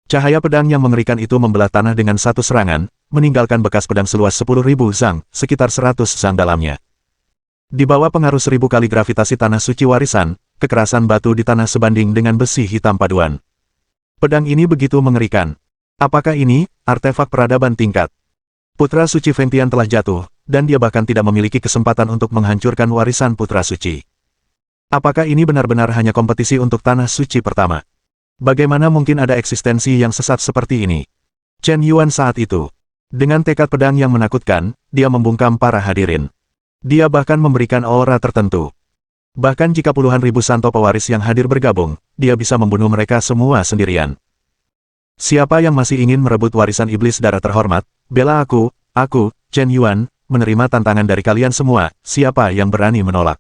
Cahaya pedang yang mengerikan itu membelah tanah dengan satu serangan, meninggalkan bekas pedang seluas 10.000 zang, sekitar 100 zang dalamnya. Di bawah pengaruh 1000 kali gravitasi tanah suci warisan, kekerasan batu di tanah sebanding dengan besi hitam paduan. Pedang ini begitu mengerikan. Apakah ini artefak peradaban tingkat? Putra suci Fengtian telah jatuh, dan dia bahkan tidak memiliki kesempatan untuk menghancurkan warisan putra suci. Apakah ini benar-benar hanya kompetisi untuk tanah suci pertama? Bagaimana mungkin ada eksistensi yang sesat seperti ini? Chen Yuan saat itu, dengan tekad pedang yang menakutkan, dia membungkam para hadirin. Dia bahkan memberikan aura tertentu. Bahkan jika puluhan ribu santo pewaris yang hadir bergabung, dia bisa membunuh mereka semua sendirian. Siapa yang masih ingin merebut warisan iblis darah terhormat, bela aku, Chen Yuan, menerima tantangan dari kalian semua, siapa yang berani menolak?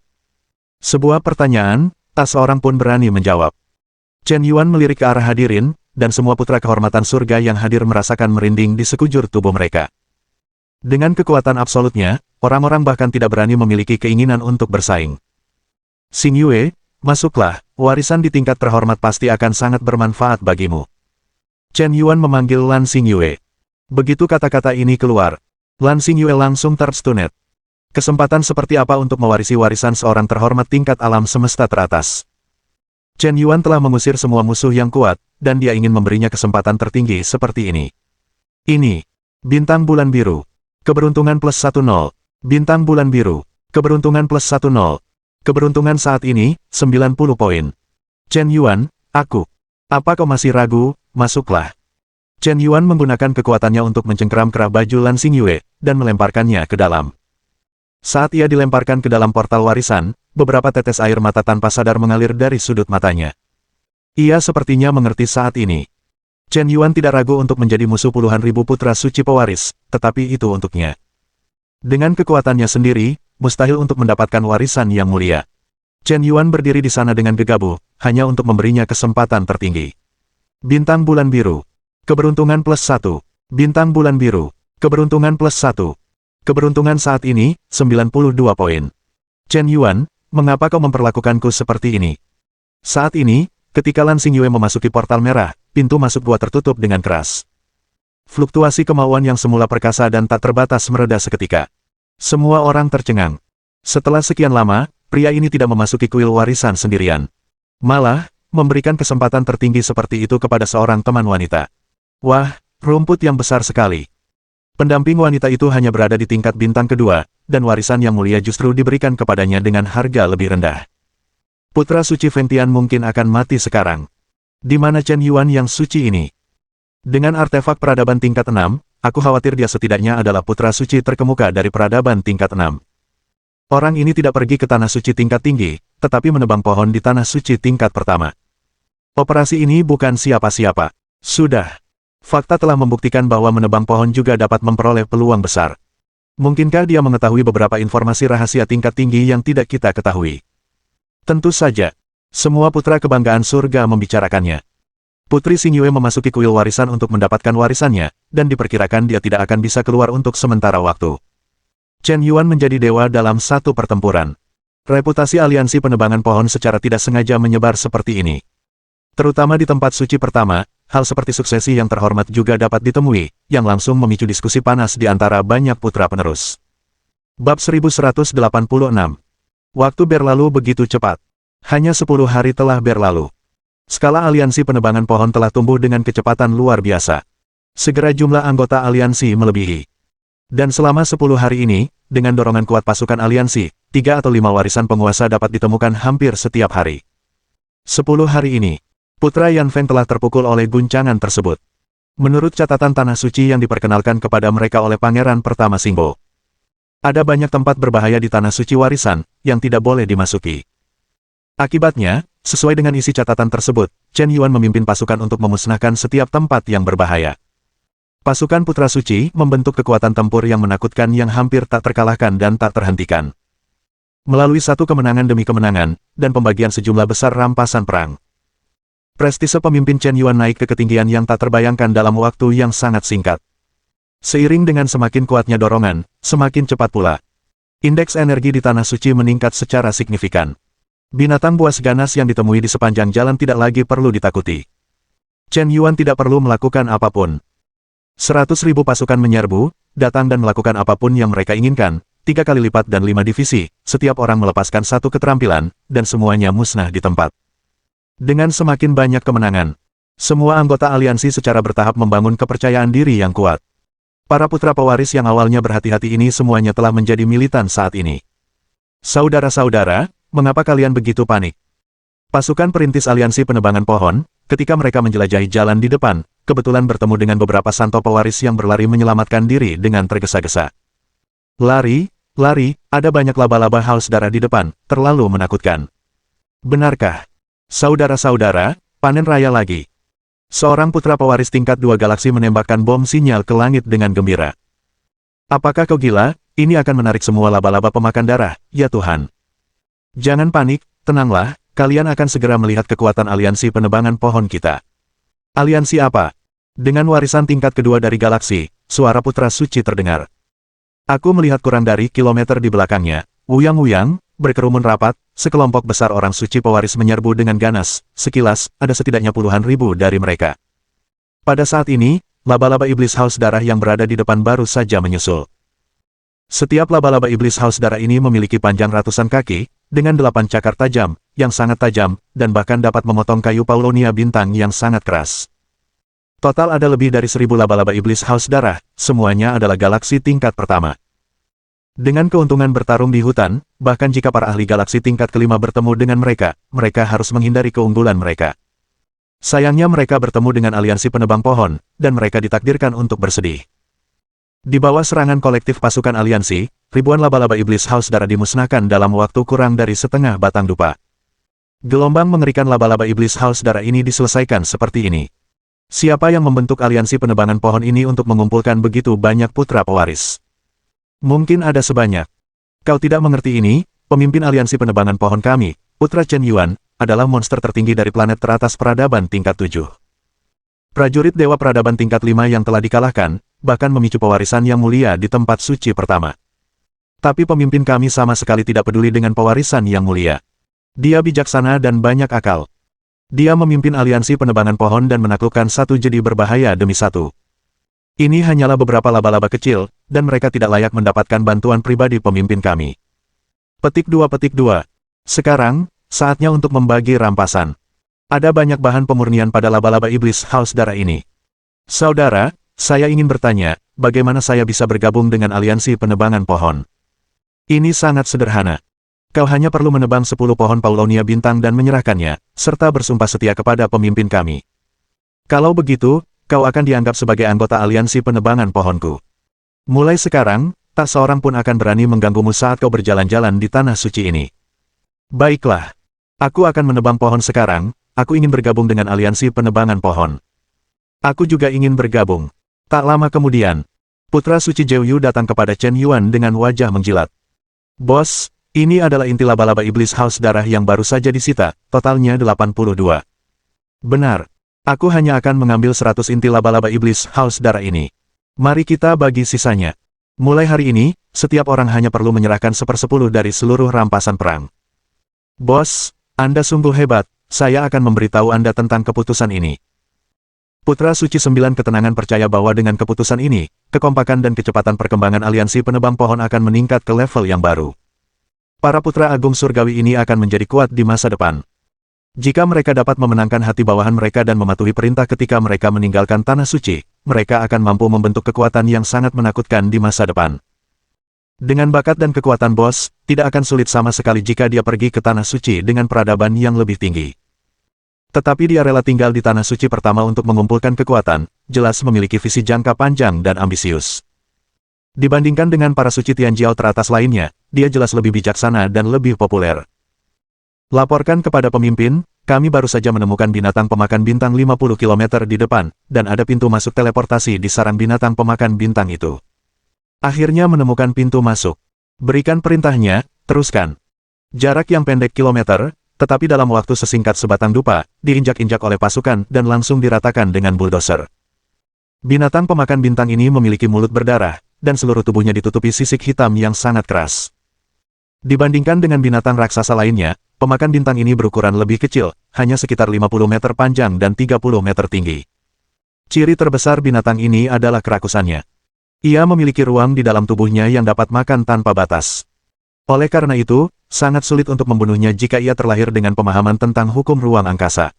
Sebuah pertanyaan, tak seorang pun berani menjawab. Chen Yuan melirik ke arah hadirin, dan semua putra kehormatan surga yang hadir merasakan merinding di sekujur tubuh mereka. Dengan kekuatan absolutnya, orang-orang bahkan tidak berani memiliki keinginan untuk bersaing. Xing Yue, masuklah, warisan di tingkat terhormat pasti akan sangat bermanfaat bagimu. Chen Yuan memanggil Lan Xing Yue. Begitu kata-kata ini keluar, Lan Xing Yue langsung terstunet. Kesempatan seperti apa untuk mewarisi warisan seorang terhormat tingkat alam semesta teratas? Chen Yuan telah mengusir semua musuh yang kuat, dan dia ingin memberinya kesempatan tertinggi seperti ini. Ini, bintang bulan biru. Keberuntungan plus 10. Bintang bulan biru. Keberuntungan plus 10. Keberuntungan saat ini, 90 poin. Chen Yuan, apa kau masih ragu? Masuklah. Chen Yuan menggunakan kekuatannya untuk mencengkeram kerah baju Lan Xing Yue, dan melemparkannya ke dalam. Saat ia dilemparkan ke dalam portal warisan, beberapa tetes air mata tanpa sadar mengalir dari sudut matanya. Ia sepertinya mengerti saat ini. Chen Yuan tidak ragu untuk menjadi musuh puluhan ribu putra suci pewaris, tetapi itu untuknya. Dengan kekuatannya sendiri, mustahil untuk mendapatkan warisan yang mulia. Chen Yuan berdiri di sana dengan gegabah, hanya untuk memberinya kesempatan tertinggi. Bintang bulan biru. Keberuntungan plus 1. Bintang bulan biru. Keberuntungan plus 1. Keberuntungan saat ini, 92 poin. Chen Yuan, mengapa kau memperlakukanku seperti ini? Saat ini, ketika Lan Xing Yue memasuki portal merah, pintu masuk gua tertutup dengan keras. Fluktuasi kemauan yang semula perkasa dan tak terbatas mereda seketika. Semua orang tercengang. Setelah sekian lama, pria ini tidak memasuki kuil warisan sendirian. Malah, memberikan kesempatan tertinggi seperti itu kepada seorang teman wanita. Wah, rumput yang besar sekali. Pendamping wanita itu hanya berada di tingkat bintang kedua, dan warisan yang mulia justru diberikan kepadanya dengan harga lebih rendah. Putra suci Fengtian mungkin akan mati sekarang. Di mana Chen Yuan yang suci ini? Dengan artefak peradaban tingkat 6, aku khawatir dia setidaknya adalah putra suci terkemuka dari peradaban tingkat 6. Orang ini tidak pergi ke tanah suci tingkat tinggi, tetapi menebang pohon di tanah suci tingkat pertama. Operasi ini bukan siapa-siapa. Sudah. Fakta telah membuktikan bahwa menebang pohon juga dapat memperoleh peluang besar. Mungkinkah dia mengetahui beberapa informasi rahasia tingkat tinggi yang tidak kita ketahui? Tentu saja. Semua putra kebanggaan surga membicarakannya. Putri Xing Yue memasuki kuil warisan untuk mendapatkan warisannya, dan diperkirakan dia tidak akan bisa keluar untuk sementara waktu. Chen Yuan menjadi dewa dalam satu pertempuran. Reputasi aliansi penebangan pohon secara tidak sengaja menyebar seperti ini. Terutama di tempat suci pertama, hal seperti suksesi yang terhormat juga dapat ditemui, yang langsung memicu diskusi panas di antara banyak putra penerus. Bab 1186. Waktu berlalu begitu cepat. Hanya 10 hari telah berlalu. Skala aliansi penebangan pohon telah tumbuh dengan kecepatan luar biasa. Segera jumlah anggota aliansi melebihi. Dan selama 10 hari ini, dengan dorongan kuat pasukan aliansi, 3 atau 5 warisan penguasa dapat ditemukan hampir setiap hari. 10 hari ini. Putra Yan Feng telah terpukul oleh guncangan tersebut. Menurut catatan tanah suci yang diperkenalkan kepada mereka oleh Pangeran Pertama Singbo, ada banyak tempat berbahaya di tanah suci warisan yang tidak boleh dimasuki. Akibatnya, sesuai dengan isi catatan tersebut, Chen Yuan memimpin pasukan untuk memusnahkan setiap tempat yang berbahaya. Pasukan Putra Suci membentuk kekuatan tempur yang menakutkan yang hampir tak terkalahkan dan tak terhentikan. Melalui satu kemenangan demi kemenangan, dan pembagian sejumlah besar rampasan perang, prestise pemimpin Chen Yuan naik ke ketinggian yang tak terbayangkan dalam waktu yang sangat singkat. Seiring dengan semakin kuatnya dorongan, semakin cepat pula indeks energi di tanah suci meningkat secara signifikan. Binatang buas ganas yang ditemui di sepanjang jalan tidak lagi perlu ditakuti. Chen Yuan tidak perlu melakukan apapun. 100.000 pasukan menyerbu, datang dan melakukan apapun yang mereka inginkan, 3 kali lipat dan 5 divisi, setiap orang melepaskan satu keterampilan, dan semuanya musnah di tempat. Dengan semakin banyak kemenangan, semua anggota aliansi secara bertahap membangun kepercayaan diri yang kuat. Para putra pewaris yang awalnya berhati-hati ini semuanya telah menjadi militan saat ini. Saudara-saudara, mengapa kalian begitu panik? Pasukan perintis aliansi penebangan pohon, ketika mereka menjelajahi jalan di depan, kebetulan bertemu dengan beberapa santo pewaris yang berlari menyelamatkan diri dengan tergesa-gesa. Lari, ada banyak laba-laba haus darah di depan, terlalu menakutkan. Benarkah? Saudara-saudara, panen raya lagi. Seorang putra pewaris tingkat 2 galaksi menembakkan bom sinyal ke langit dengan gembira. Apakah kau gila? Ini akan menarik semua laba-laba pemakan darah, ya Tuhan. Jangan panik, tenanglah, kalian akan segera melihat kekuatan aliansi penebangan pohon kita. Aliansi apa? Dengan warisan tingkat kedua dari galaksi, suara putra suci terdengar. Aku melihat kurang dari kilometer di belakangnya, wuyang-wuyang, berkerumun rapat, sekelompok besar orang suci pewaris menyerbu dengan ganas, sekilas, ada setidaknya puluhan ribu dari mereka. Pada saat ini, laba-laba iblis haus darah yang berada di depan baru saja menyusul. Setiap laba-laba iblis haus darah ini memiliki panjang ratusan kaki, dengan 8 cakar tajam, yang sangat tajam, dan bahkan dapat memotong kayu Paulonia bintang yang sangat keras. Total ada lebih dari 1.000 laba-laba iblis haus darah, semuanya adalah galaksi tingkat pertama. Dengan keuntungan bertarung di hutan, bahkan jika para ahli galaksi tingkat kelima bertemu dengan mereka, mereka harus menghindari keunggulan mereka. Sayangnya mereka bertemu dengan aliansi penebang pohon, dan mereka ditakdirkan untuk bersedih. Di bawah serangan kolektif pasukan aliansi, ribuan laba-laba iblis haus darah dimusnahkan dalam waktu kurang dari setengah batang dupa. Gelombang mengerikan laba-laba iblis haus darah ini diselesaikan seperti ini. Siapa yang membentuk aliansi penebangan pohon ini untuk mengumpulkan begitu banyak putra pewaris? Mungkin ada sebanyak. Kau tidak mengerti ini, pemimpin aliansi penebangan pohon kami, Putra Chen Yuan, adalah monster tertinggi dari planet teratas peradaban tingkat 7. Prajurit Dewa Peradaban tingkat 5 yang telah dikalahkan, bahkan memicu pewarisan yang mulia di tempat suci pertama. Tapi pemimpin kami sama sekali tidak peduli dengan pewarisan yang mulia. Dia bijaksana dan banyak akal. Dia memimpin aliansi penebangan pohon dan menaklukkan satu jadi berbahaya demi satu. Ini hanyalah beberapa laba-laba kecil, dan mereka tidak layak mendapatkan bantuan pribadi pemimpin kami. Petik 2. Sekarang, saatnya untuk membagi rampasan. Ada banyak bahan pemurnian pada laba-laba iblis haus darah ini. Saudara, saya ingin bertanya, bagaimana saya bisa bergabung dengan aliansi penebangan pohon? Ini sangat sederhana. Kau hanya perlu menebang 10 pohon Paulonia bintang dan menyerahkannya, serta bersumpah setia kepada pemimpin kami. Kalau begitu, kau akan dianggap sebagai anggota aliansi penebangan pohonku. Mulai sekarang, tak seorang pun akan berani mengganggumu saat kau berjalan-jalan di tanah suci ini. Baiklah. Aku akan menebang pohon sekarang, aku ingin bergabung dengan aliansi penebangan pohon. Aku juga ingin bergabung. Tak lama kemudian, Putra Suci Zhou datang kepada Chen Yuan dengan wajah menjilat. Bos, ini adalah inti laba-laba iblis haus darah yang baru saja disita, totalnya 82. Benar. Aku hanya akan mengambil 100 inti laba-laba iblis haus darah ini. Mari kita bagi sisanya. Mulai hari ini, setiap orang hanya perlu menyerahkan 1/10 dari seluruh rampasan perang. Bos, Anda sungguh hebat, saya akan memberitahu Anda tentang keputusan ini. Putra Suci 9 Ketenangan percaya bahwa dengan keputusan ini, kekompakan dan kecepatan perkembangan aliansi penebang pohon akan meningkat ke level yang baru. Para putra agung surgawi ini akan menjadi kuat di masa depan. Jika mereka dapat memenangkan hati bawahan mereka dan mematuhi perintah ketika mereka meninggalkan tanah suci, mereka akan mampu membentuk kekuatan yang sangat menakutkan di masa depan. Dengan bakat dan kekuatan bos, tidak akan sulit sama sekali jika dia pergi ke tanah suci dengan peradaban yang lebih tinggi. Tetapi dia rela tinggal di tanah suci pertama untuk mengumpulkan kekuatan, jelas memiliki visi jangka panjang dan ambisius. Dibandingkan dengan para suci Tianjiao teratas lainnya, dia jelas lebih bijaksana dan lebih populer. Laporkan kepada pemimpin, kami baru saja menemukan binatang pemakan bintang 50 km di depan, dan ada pintu masuk teleportasi di sarang binatang pemakan bintang itu. Akhirnya menemukan pintu masuk. Berikan perintahnya, teruskan. Jarak yang pendek kilometer, tetapi dalam waktu sesingkat sebatang dupa, diinjak-injak oleh pasukan dan langsung diratakan dengan bulldozer. Binatang pemakan bintang ini memiliki mulut berdarah, dan seluruh tubuhnya ditutupi sisik hitam yang sangat keras. Dibandingkan dengan binatang raksasa lainnya, pemakan bintang ini berukuran lebih kecil, hanya sekitar 50 meter panjang dan 30 meter tinggi. Ciri terbesar binatang ini adalah kerakusannya. Ia memiliki ruang di dalam tubuhnya yang dapat makan tanpa batas. Oleh karena itu, sangat sulit untuk membunuhnya jika ia terlahir dengan pemahaman tentang hukum ruang angkasa.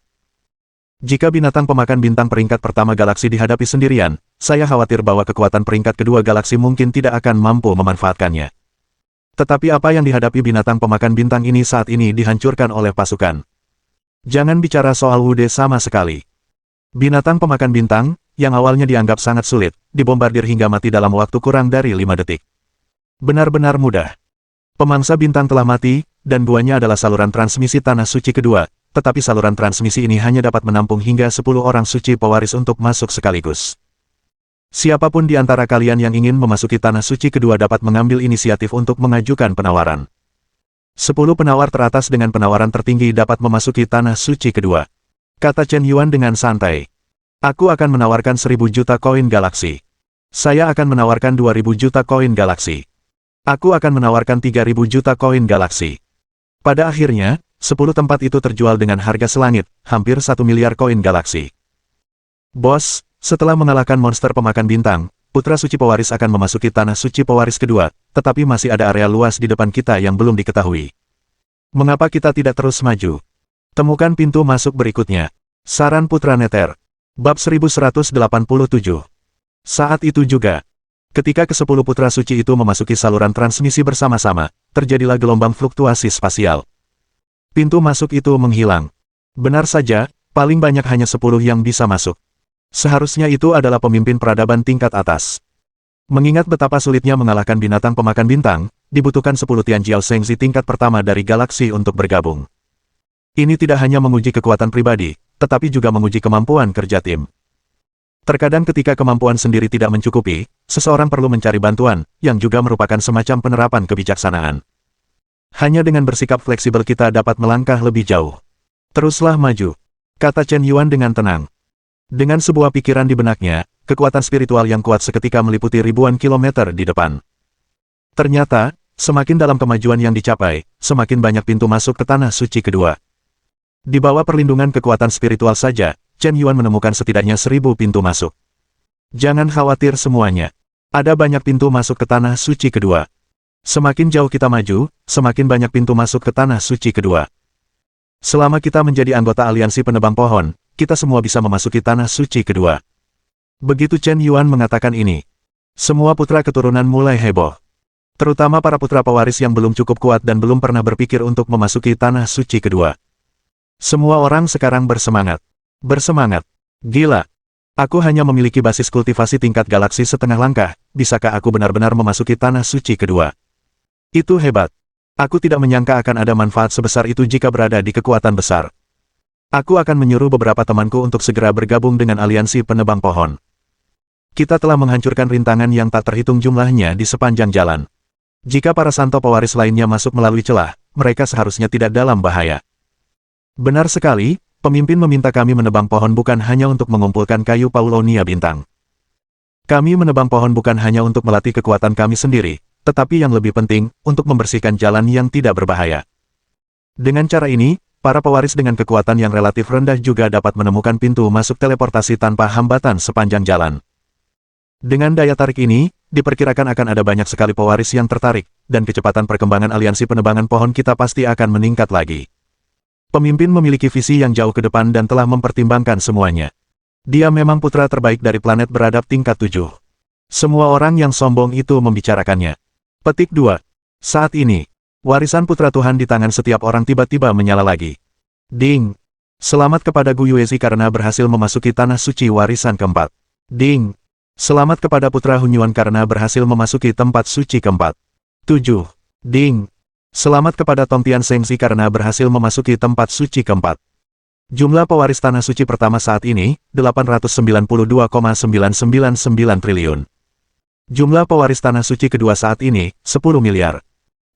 Jika binatang pemakan bintang peringkat pertama galaksi dihadapi sendirian, saya khawatir bahwa kekuatan peringkat kedua galaksi mungkin tidak akan mampu memanfaatkannya. Tetapi apa yang dihadapi binatang pemakan bintang ini saat ini dihancurkan oleh pasukan. Jangan bicara soal Wude sama sekali. Binatang pemakan bintang, yang awalnya dianggap sangat sulit, dibombardir hingga mati dalam waktu kurang dari 5 detik. Benar-benar mudah. Pemangsa bintang telah mati, dan buahnya adalah saluran transmisi tanah suci kedua, tetapi saluran transmisi ini hanya dapat menampung hingga 10 orang suci pewaris untuk masuk sekaligus. Siapapun di antara kalian yang ingin memasuki tanah suci kedua dapat mengambil inisiatif untuk mengajukan penawaran. 10 penawar teratas dengan penawaran tertinggi dapat memasuki tanah suci kedua. Kata Chen Yuan dengan santai. Aku akan menawarkan 1000 juta koin galaksi. Saya akan menawarkan 2000 juta koin galaksi. Aku akan menawarkan 3000 juta koin galaksi. Pada akhirnya, 10 tempat itu terjual dengan harga selangit, hampir 1 miliar koin galaksi. Bos, setelah mengalahkan monster pemakan bintang, Putra Suci Pewaris akan memasuki Tanah Suci Pewaris kedua, tetapi masih ada area luas di depan kita yang belum diketahui. Mengapa kita tidak terus maju? Temukan pintu masuk berikutnya. Saran Putra Neter. Bab 1187. Saat itu juga, ketika ke-10 putra suci itu memasuki saluran transmisi bersama-sama, terjadilah gelombang fluktuasi spasial. Pintu masuk itu menghilang. Benar saja, paling banyak hanya 10 yang bisa masuk. Seharusnya itu adalah pemimpin peradaban tingkat atas. Mengingat betapa sulitnya mengalahkan binatang pemakan bintang, dibutuhkan 10 Tianjiao Shengzi tingkat pertama dari galaksi untuk bergabung. Ini tidak hanya menguji kekuatan pribadi, tetapi juga menguji kemampuan kerja tim. Terkadang ketika kemampuan sendiri tidak mencukupi, seseorang perlu mencari bantuan, yang juga merupakan semacam penerapan kebijaksanaan. Hanya dengan bersikap fleksibel kita dapat melangkah lebih jauh. Teruslah maju, kata Chen Yuan dengan tenang. Dengan sebuah pikiran di benaknya, kekuatan spiritual yang kuat seketika meliputi ribuan kilometer di depan. Ternyata, semakin dalam kemajuan yang dicapai, semakin banyak pintu masuk ke tanah suci kedua. Di bawah perlindungan kekuatan spiritual saja, Chen Yuan menemukan setidaknya 1000 pintu masuk. Jangan khawatir semuanya. Ada banyak pintu masuk ke tanah suci kedua. Semakin jauh kita maju, semakin banyak pintu masuk ke tanah suci kedua. Selama kita menjadi anggota aliansi penebang pohon, kita semua bisa memasuki tanah suci kedua. Begitu Chen Yuan mengatakan ini, semua putra keturunan mulai heboh. Terutama para putra pewaris yang belum cukup kuat dan belum pernah berpikir untuk memasuki tanah suci kedua. Semua orang sekarang bersemangat. Bersemangat. Gila. Aku hanya memiliki basis kultivasi tingkat galaksi setengah langkah, bisakah aku benar-benar memasuki tanah suci kedua? Itu hebat. Aku tidak menyangka akan ada manfaat sebesar itu jika berada di kekuatan besar. Aku akan menyuruh beberapa temanku untuk segera bergabung dengan aliansi penebang pohon. Kita telah menghancurkan rintangan yang tak terhitung jumlahnya di sepanjang jalan. Jika para santo pewaris lainnya masuk melalui celah, mereka seharusnya tidak dalam bahaya. Benar sekali. Pemimpin meminta kami menebang pohon bukan hanya untuk mengumpulkan kayu Paulonia bintang. Kami menebang pohon bukan hanya untuk melatih kekuatan kami sendiri, tetapi yang lebih penting, untuk membersihkan jalan yang tidak berbahaya. Dengan cara ini, para pewaris dengan kekuatan yang relatif rendah juga dapat menemukan pintu masuk teleportasi tanpa hambatan sepanjang jalan. Dengan daya tarik ini, diperkirakan akan ada banyak sekali pewaris yang tertarik, dan kecepatan perkembangan aliansi penebangan pohon kita pasti akan meningkat lagi. Pemimpin memiliki visi yang jauh ke depan dan telah mempertimbangkan semuanya. Dia memang putra terbaik dari planet beradab tingkat 7. Semua orang yang sombong itu membicarakannya. Petik 2. Saat ini, warisan putra Tuhan di tangan setiap orang tiba-tiba menyala lagi. Ding! Selamat kepada Gu Yuezi karena berhasil memasuki tanah suci warisan keempat. Ding! Selamat kepada Putra Hunyuan karena berhasil memasuki tempat suci keempat. 7. Ding! Selamat kepada Tongtian Sengsi karena berhasil memasuki tempat suci keempat. Jumlah pewaris tanah suci pertama saat ini, 892,999 triliun. Jumlah pewaris tanah suci kedua saat ini, 10 miliar.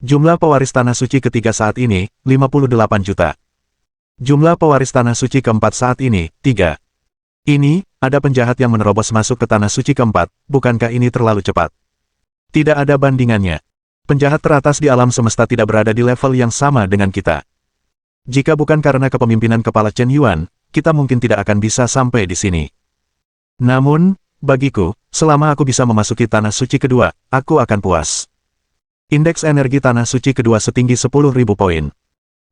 Jumlah pewaris tanah suci ketiga saat ini, 58 juta. Jumlah pewaris tanah suci keempat saat ini, 3. Ini, ada penjahat yang menerobos masuk ke tanah suci keempat, bukankah ini terlalu cepat? Tidak ada bandingannya. Penjahat teratas di alam semesta tidak berada di level yang sama dengan kita. Jika bukan karena kepemimpinan Kepala Chen Yuan, kita mungkin tidak akan bisa sampai di sini. Namun, bagiku, selama aku bisa memasuki tanah suci kedua, aku akan puas. Indeks energi tanah suci kedua setinggi 10.000 poin.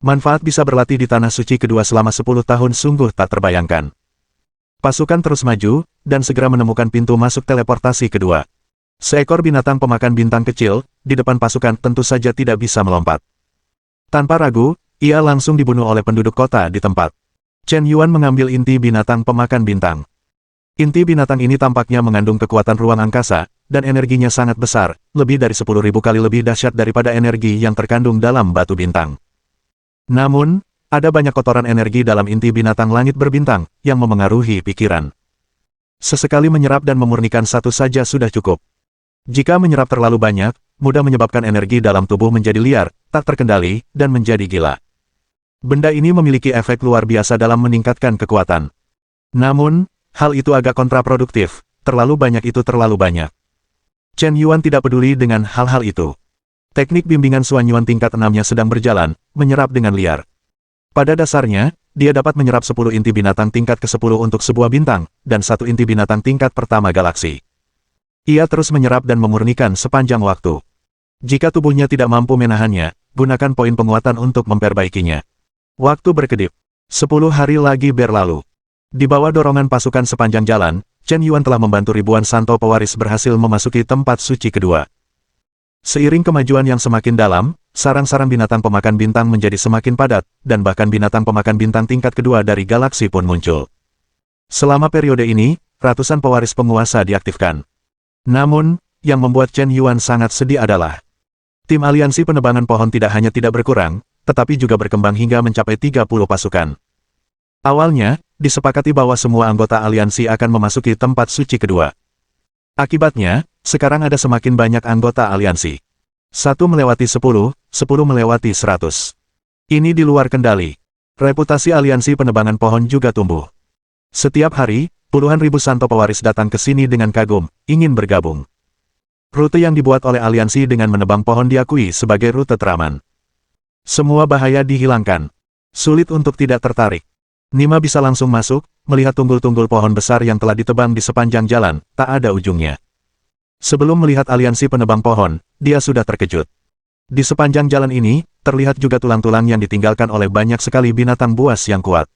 Manfaat bisa berlatih di tanah suci kedua selama 10 tahun sungguh tak terbayangkan. Pasukan terus maju, dan segera menemukan pintu masuk teleportasi kedua. Seekor binatang pemakan bintang kecil, di depan pasukan tentu saja tidak bisa melompat. Tanpa ragu, ia langsung dibunuh oleh penduduk kota di tempat. Chen Yuan mengambil inti binatang pemakan bintang. Inti binatang ini tampaknya mengandung kekuatan ruang angkasa, dan energinya sangat besar, lebih dari 10.000 kali lebih dahsyat daripada energi yang terkandung dalam batu bintang. Namun, ada banyak kotoran energi dalam inti binatang langit berbintang, yang memengaruhi pikiran. Sesekali menyerap dan memurnikan satu saja sudah cukup. Jika menyerap terlalu banyak, mudah menyebabkan energi dalam tubuh menjadi liar, tak terkendali, dan menjadi gila. Benda ini memiliki efek luar biasa dalam meningkatkan kekuatan. Namun, hal itu agak kontraproduktif, terlalu banyak itu terlalu banyak. Chen Yuan tidak peduli dengan hal-hal itu. Teknik bimbingan Xuan Yuan tingkat 6-nya sedang berjalan, menyerap dengan liar. Pada dasarnya, dia dapat menyerap 10 inti binatang tingkat ke-10 untuk sebuah bintang, dan 1 inti binatang tingkat pertama galaksi. Ia terus menyerap dan memurnikan sepanjang waktu. Jika tubuhnya tidak mampu menahannya, gunakan poin penguatan untuk memperbaikinya. Waktu berkedip. 10 hari lagi berlalu. Di bawah dorongan pasukan sepanjang jalan, Chen Yuan telah membantu ribuan santo pewaris berhasil memasuki tempat suci kedua. Seiring kemajuan yang semakin dalam, sarang-sarang binatang pemakan bintang menjadi semakin padat, dan bahkan binatang pemakan bintang tingkat kedua dari galaksi pun muncul. Selama periode ini, ratusan pewaris penguasa diaktifkan. Namun, yang membuat Chen Yuan sangat sedih adalah tim aliansi penebangan pohon tidak hanya tidak berkurang, tetapi juga berkembang hingga mencapai 30 pasukan. Awalnya, disepakati bahwa semua anggota aliansi akan memasuki tempat suci kedua. Akibatnya, sekarang ada semakin banyak anggota aliansi. 1 melewati 10, 10 melewati 100. Ini di luar kendali. Reputasi aliansi penebangan pohon juga tumbuh. Setiap hari, puluhan ribu santo pewaris datang ke sini dengan kagum, ingin bergabung. Rute yang dibuat oleh aliansi dengan menebang pohon diakui sebagai rute teraman. Semua bahaya dihilangkan. Sulit untuk tidak tertarik. Nima bisa langsung masuk, melihat tunggul-tunggul pohon besar yang telah ditebang di sepanjang jalan, tak ada ujungnya. Sebelum melihat aliansi penebang pohon, dia sudah terkejut. Di sepanjang jalan ini, terlihat juga tulang-tulang yang ditinggalkan oleh banyak sekali binatang buas yang kuat.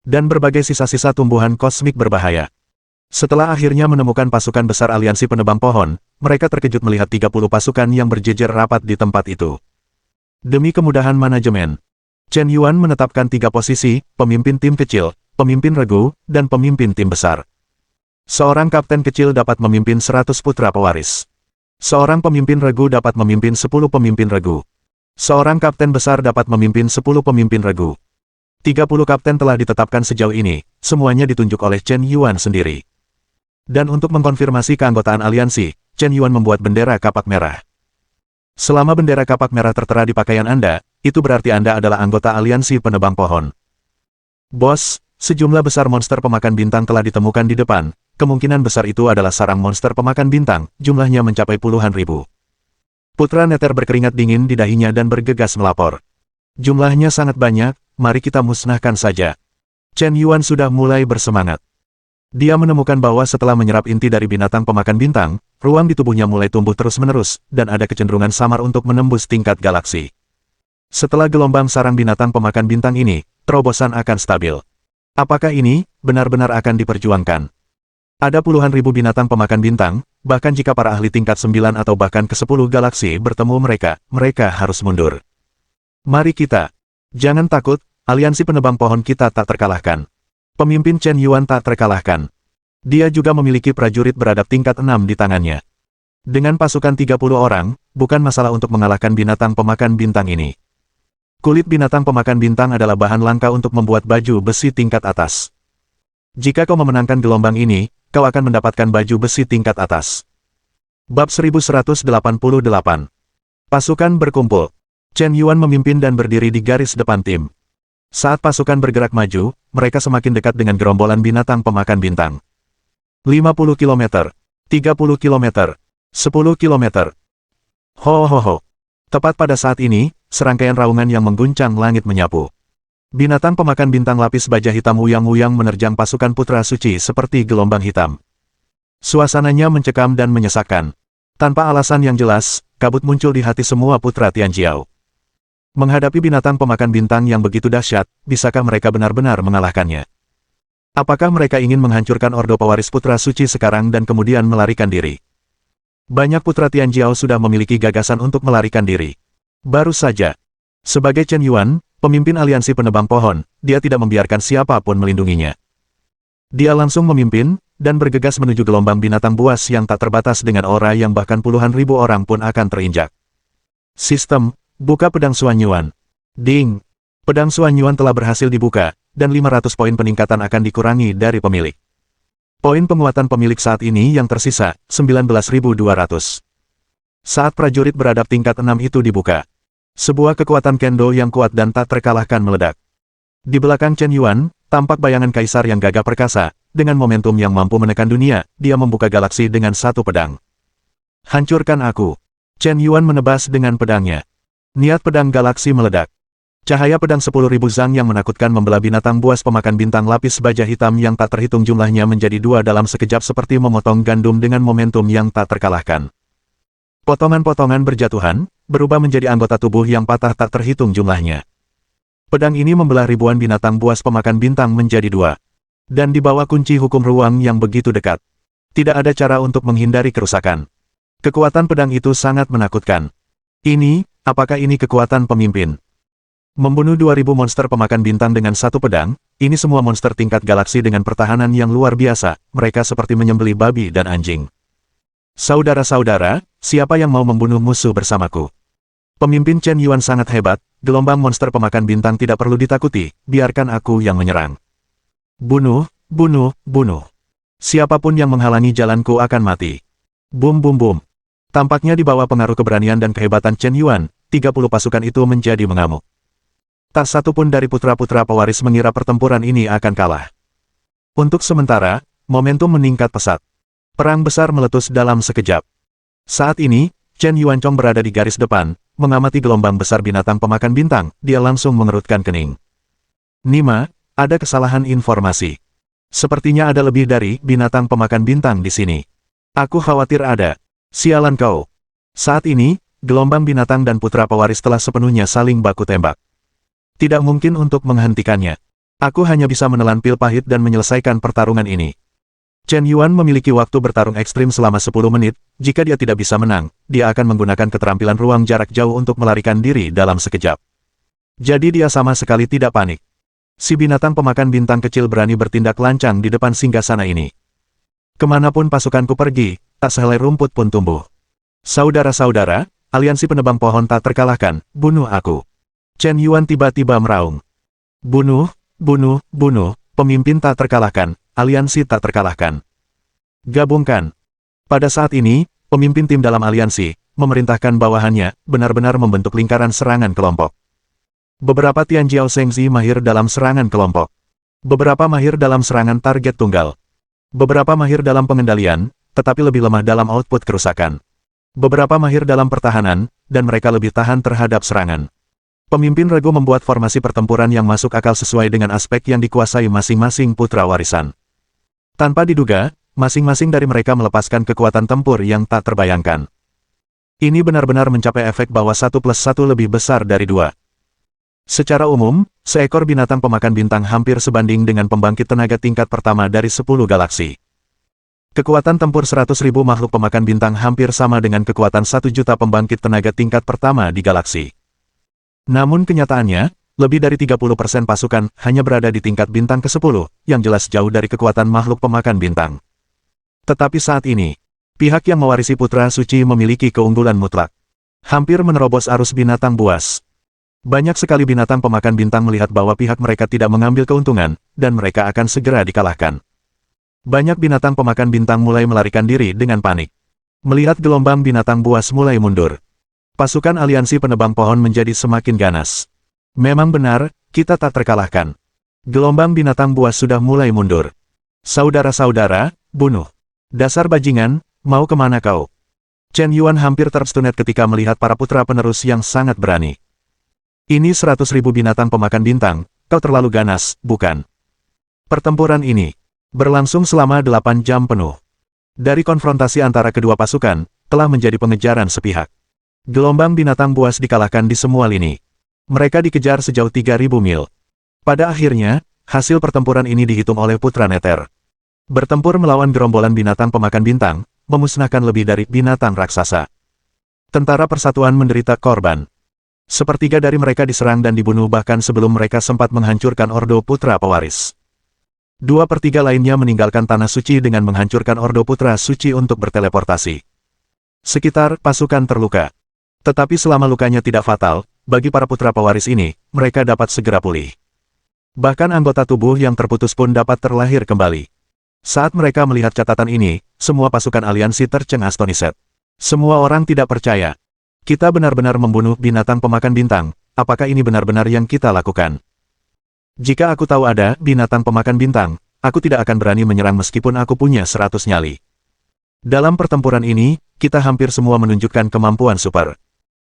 Dan berbagai sisa-sisa tumbuhan kosmik berbahaya. Setelah akhirnya menemukan pasukan besar aliansi penebang pohon, mereka terkejut melihat 30 pasukan yang berjejer rapat di tempat itu. Demi kemudahan manajemen, Chen Yuan menetapkan 3 posisi, pemimpin tim kecil, pemimpin regu, dan pemimpin tim besar. Seorang kapten kecil dapat memimpin 100 putra pewaris. Seorang pemimpin regu dapat memimpin 10 pemimpin regu. Seorang kapten besar dapat memimpin 10 pemimpin regu. 30 kapten telah ditetapkan sejauh ini, semuanya ditunjuk oleh Chen Yuan sendiri. Dan untuk mengkonfirmasi keanggotaan aliansi, Chen Yuan membuat bendera kapak merah. Selama bendera kapak merah tertera di pakaian Anda, itu berarti Anda adalah anggota aliansi penebang pohon. Bos, sejumlah besar monster pemakan bintang telah ditemukan di depan, kemungkinan besar itu adalah sarang monster pemakan bintang, jumlahnya mencapai puluhan ribu. Putra Neter berkeringat dingin di dahinya dan bergegas melapor. Jumlahnya sangat banyak, mari kita musnahkan saja. Chen Yuan sudah mulai bersemangat. Dia menemukan bahwa setelah menyerap inti dari binatang pemakan bintang, ruang di tubuhnya mulai tumbuh terus-menerus, dan ada kecenderungan samar untuk menembus tingkat galaksi. Setelah gelombang sarang binatang pemakan bintang ini, terobosan akan stabil. Apakah ini benar-benar akan diperjuangkan? Ada puluhan ribu binatang pemakan bintang, bahkan jika para ahli tingkat 9 atau bahkan ke-10 galaksi bertemu mereka, mereka harus mundur. Mari kita. Jangan takut, aliansi penebang pohon kita tak terkalahkan. Pemimpin Chen Yuan tak terkalahkan. Dia juga memiliki prajurit beradab tingkat 6 di tangannya. Dengan pasukan 30 orang, bukan masalah untuk mengalahkan binatang pemakan bintang ini. Kulit binatang pemakan bintang adalah bahan langka untuk membuat baju besi tingkat atas. Jika kau memenangkan gelombang ini, kau akan mendapatkan baju besi tingkat atas. Bab 1188. Pasukan berkumpul. Chen Yuan memimpin dan berdiri di garis depan tim. Saat pasukan bergerak maju, mereka semakin dekat dengan gerombolan binatang pemakan bintang. 50 km, 30 km, 10 km. Ho ho ho. Tepat pada saat ini, serangkaian raungan yang mengguncang langit menyapu. Binatang pemakan bintang lapis baja hitam uyang-uyang menerjang pasukan putra suci seperti gelombang hitam. Suasananya mencekam dan menyesakkan. Tanpa alasan yang jelas, kabut muncul di hati semua putra Tianjiao. Menghadapi binatang pemakan bintang yang begitu dahsyat, bisakah mereka benar-benar mengalahkannya? Apakah mereka ingin menghancurkan ordo pewaris putra suci sekarang dan kemudian melarikan diri? Banyak putra Tianjiao sudah memiliki gagasan untuk melarikan diri. Baru saja. Sebagai Chen Yuan, pemimpin aliansi penebang pohon, dia tidak membiarkan siapapun melindunginya. Dia langsung memimpin, dan bergegas menuju gelombang binatang buas yang tak terbatas dengan aura yang bahkan puluhan ribu orang pun akan terinjak. Sistem, buka pedang Xuan Yuan. Ding! Pedang Xuan Yuan telah berhasil dibuka, dan 500 poin peningkatan akan dikurangi dari pemilik. Poin penguatan pemilik saat ini yang tersisa, 19.200. Saat prajurit beradab tingkat 6 itu dibuka, sebuah kekuatan kendo yang kuat dan tak terkalahkan meledak. Di belakang Chen Yuan, tampak bayangan kaisar yang gagah perkasa. Dengan momentum yang mampu menekan dunia, dia membuka galaksi dengan satu pedang. Hancurkan aku. Chen Yuan menebas dengan pedangnya. Niat pedang galaksi meledak. Cahaya pedang 10.000 zang yang menakutkan membelah binatang buas pemakan bintang lapis baja hitam yang tak terhitung jumlahnya menjadi dua dalam sekejap seperti memotong gandum dengan momentum yang tak terkalahkan. Potongan-potongan berjatuhan, berubah menjadi anggota tubuh yang patah tak terhitung jumlahnya. Pedang ini membelah ribuan binatang buas pemakan bintang menjadi dua. Dan di bawah kunci hukum ruang yang begitu dekat. Tidak ada cara untuk menghindari kerusakan. Kekuatan pedang itu sangat menakutkan. Apakah ini kekuatan pemimpin? Membunuh 2000 monster pemakan bintang dengan satu pedang, ini semua monster tingkat galaksi dengan pertahanan yang luar biasa, mereka seperti menyembelih babi dan anjing. Saudara-saudara, siapa yang mau membunuh musuh bersamaku? Pemimpin Chen Yuan sangat hebat, gelombang monster pemakan bintang tidak perlu ditakuti, biarkan aku yang menyerang. Bunuh, bunuh, bunuh. Siapapun yang menghalangi jalanku akan mati. Bum bum bum. Tampaknya di bawah pengaruh keberanian dan kehebatan Chen Yuan, 30 pasukan itu menjadi mengamuk. Tak satu pun dari putra-putra pewaris mengira pertempuran ini akan kalah. Untuk sementara, momentum meningkat pesat. Perang besar meletus dalam sekejap. Saat ini, Chen Yuancong berada di garis depan, mengamati gelombang besar binatang pemakan bintang, dia langsung mengerutkan kening. Nima, ada kesalahan informasi. Sepertinya ada lebih dari binatang pemakan bintang di sini. Aku khawatir ada. Sialan kau. Saat ini, gelombang binatang dan putra pewaris telah sepenuhnya saling baku tembak. Tidak mungkin untuk menghentikannya. Aku hanya bisa menelan pil pahit dan menyelesaikan pertarungan ini. Chen Yuan memiliki waktu bertarung ekstrim selama 10 menit, jika dia tidak bisa menang, dia akan menggunakan keterampilan ruang jarak jauh untuk melarikan diri dalam sekejap. Jadi dia sama sekali tidak panik. Si binatang pemakan bintang kecil berani bertindak lancang di depan singgasana ini. Kemanapun pasukanku pergi, tak sehelai rumput pun tumbuh. Saudara-saudara, aliansi penebang pohon tak terkalahkan, bunuh aku. Chen Yuan tiba-tiba meraung. Bunuh, bunuh, bunuh, pemimpin tak terkalahkan, aliansi tak terkalahkan. Gabungkan. Pada saat ini, pemimpin tim dalam aliansi, memerintahkan bawahannya, benar-benar membentuk lingkaran serangan kelompok. Beberapa Tianjiao Shengzi mahir dalam serangan kelompok. Beberapa mahir dalam serangan target tunggal. Beberapa mahir dalam pengendalian, tetapi lebih lemah dalam output kerusakan. Beberapa mahir dalam pertahanan, dan mereka lebih tahan terhadap serangan. Pemimpin regu membuat formasi pertempuran yang masuk akal sesuai dengan aspek yang dikuasai masing-masing putra warisan. Tanpa diduga, masing-masing dari mereka melepaskan kekuatan tempur yang tak terbayangkan. Ini benar-benar mencapai efek bahwa 1+1 lebih besar dari 2. Secara umum, seekor binatang pemakan bintang hampir sebanding dengan pembangkit tenaga tingkat pertama dari 10 galaksi. Kekuatan tempur 100.000 makhluk pemakan bintang hampir sama dengan kekuatan 1 juta pembangkit tenaga tingkat pertama di galaksi. Namun kenyataannya, Lebih dari 30% pasukan hanya berada di tingkat bintang ke-10, yang jelas jauh dari kekuatan makhluk pemakan bintang. Tetapi saat ini, pihak yang mewarisi Putra Suci memiliki keunggulan mutlak. Hampir menerobos arus binatang buas. Banyak sekali binatang pemakan bintang melihat bahwa pihak mereka tidak mengambil keuntungan, dan mereka akan segera dikalahkan. Banyak binatang pemakan bintang mulai melarikan diri dengan panik. Melihat gelombang binatang buas mulai mundur, pasukan aliansi penebang pohon menjadi semakin ganas. Memang benar, kita tak terkalahkan. Gelombang binatang buas sudah mulai mundur. Saudara-saudara, bunuh. Dasar bajingan, mau kemana kau? Chen Yuan hampir terstunet ketika melihat para putra penerus yang sangat berani. Ini 100.000 binatang pemakan bintang, kau terlalu ganas, bukan? Pertempuran ini berlangsung selama 8 jam penuh. Dari konfrontasi antara kedua pasukan, telah menjadi pengejaran sepihak. Gelombang binatang buas dikalahkan di semua lini. Mereka dikejar sejauh 3.000 mil. Pada akhirnya, hasil pertempuran ini dihitung oleh Putra Nether. Bertempur melawan gerombolan binatang pemakan bintang, memusnahkan lebih dari binatang raksasa. Tentara Persatuan menderita korban. Sepertiga dari mereka diserang dan dibunuh bahkan sebelum mereka sempat menghancurkan Ordo Putra Pewaris. 2/3 lainnya meninggalkan Tanah Suci dengan menghancurkan Ordo Putra Suci untuk berteleportasi. Sekitar pasukan terluka. Tetapi selama lukanya tidak fatal, bagi para putra pewaris ini, mereka dapat segera pulih. Bahkan anggota tubuh yang terputus pun dapat terlahir kembali. Saat mereka melihat catatan ini, semua pasukan aliansi tercengang astoniset. Semua orang tidak percaya. Kita benar-benar membunuh binatang pemakan bintang, apakah ini benar-benar yang kita lakukan? Jika aku tahu ada binatang pemakan bintang, aku tidak akan berani menyerang meskipun aku punya 100 nyali. Dalam pertempuran ini, kita hampir semua menunjukkan kemampuan super.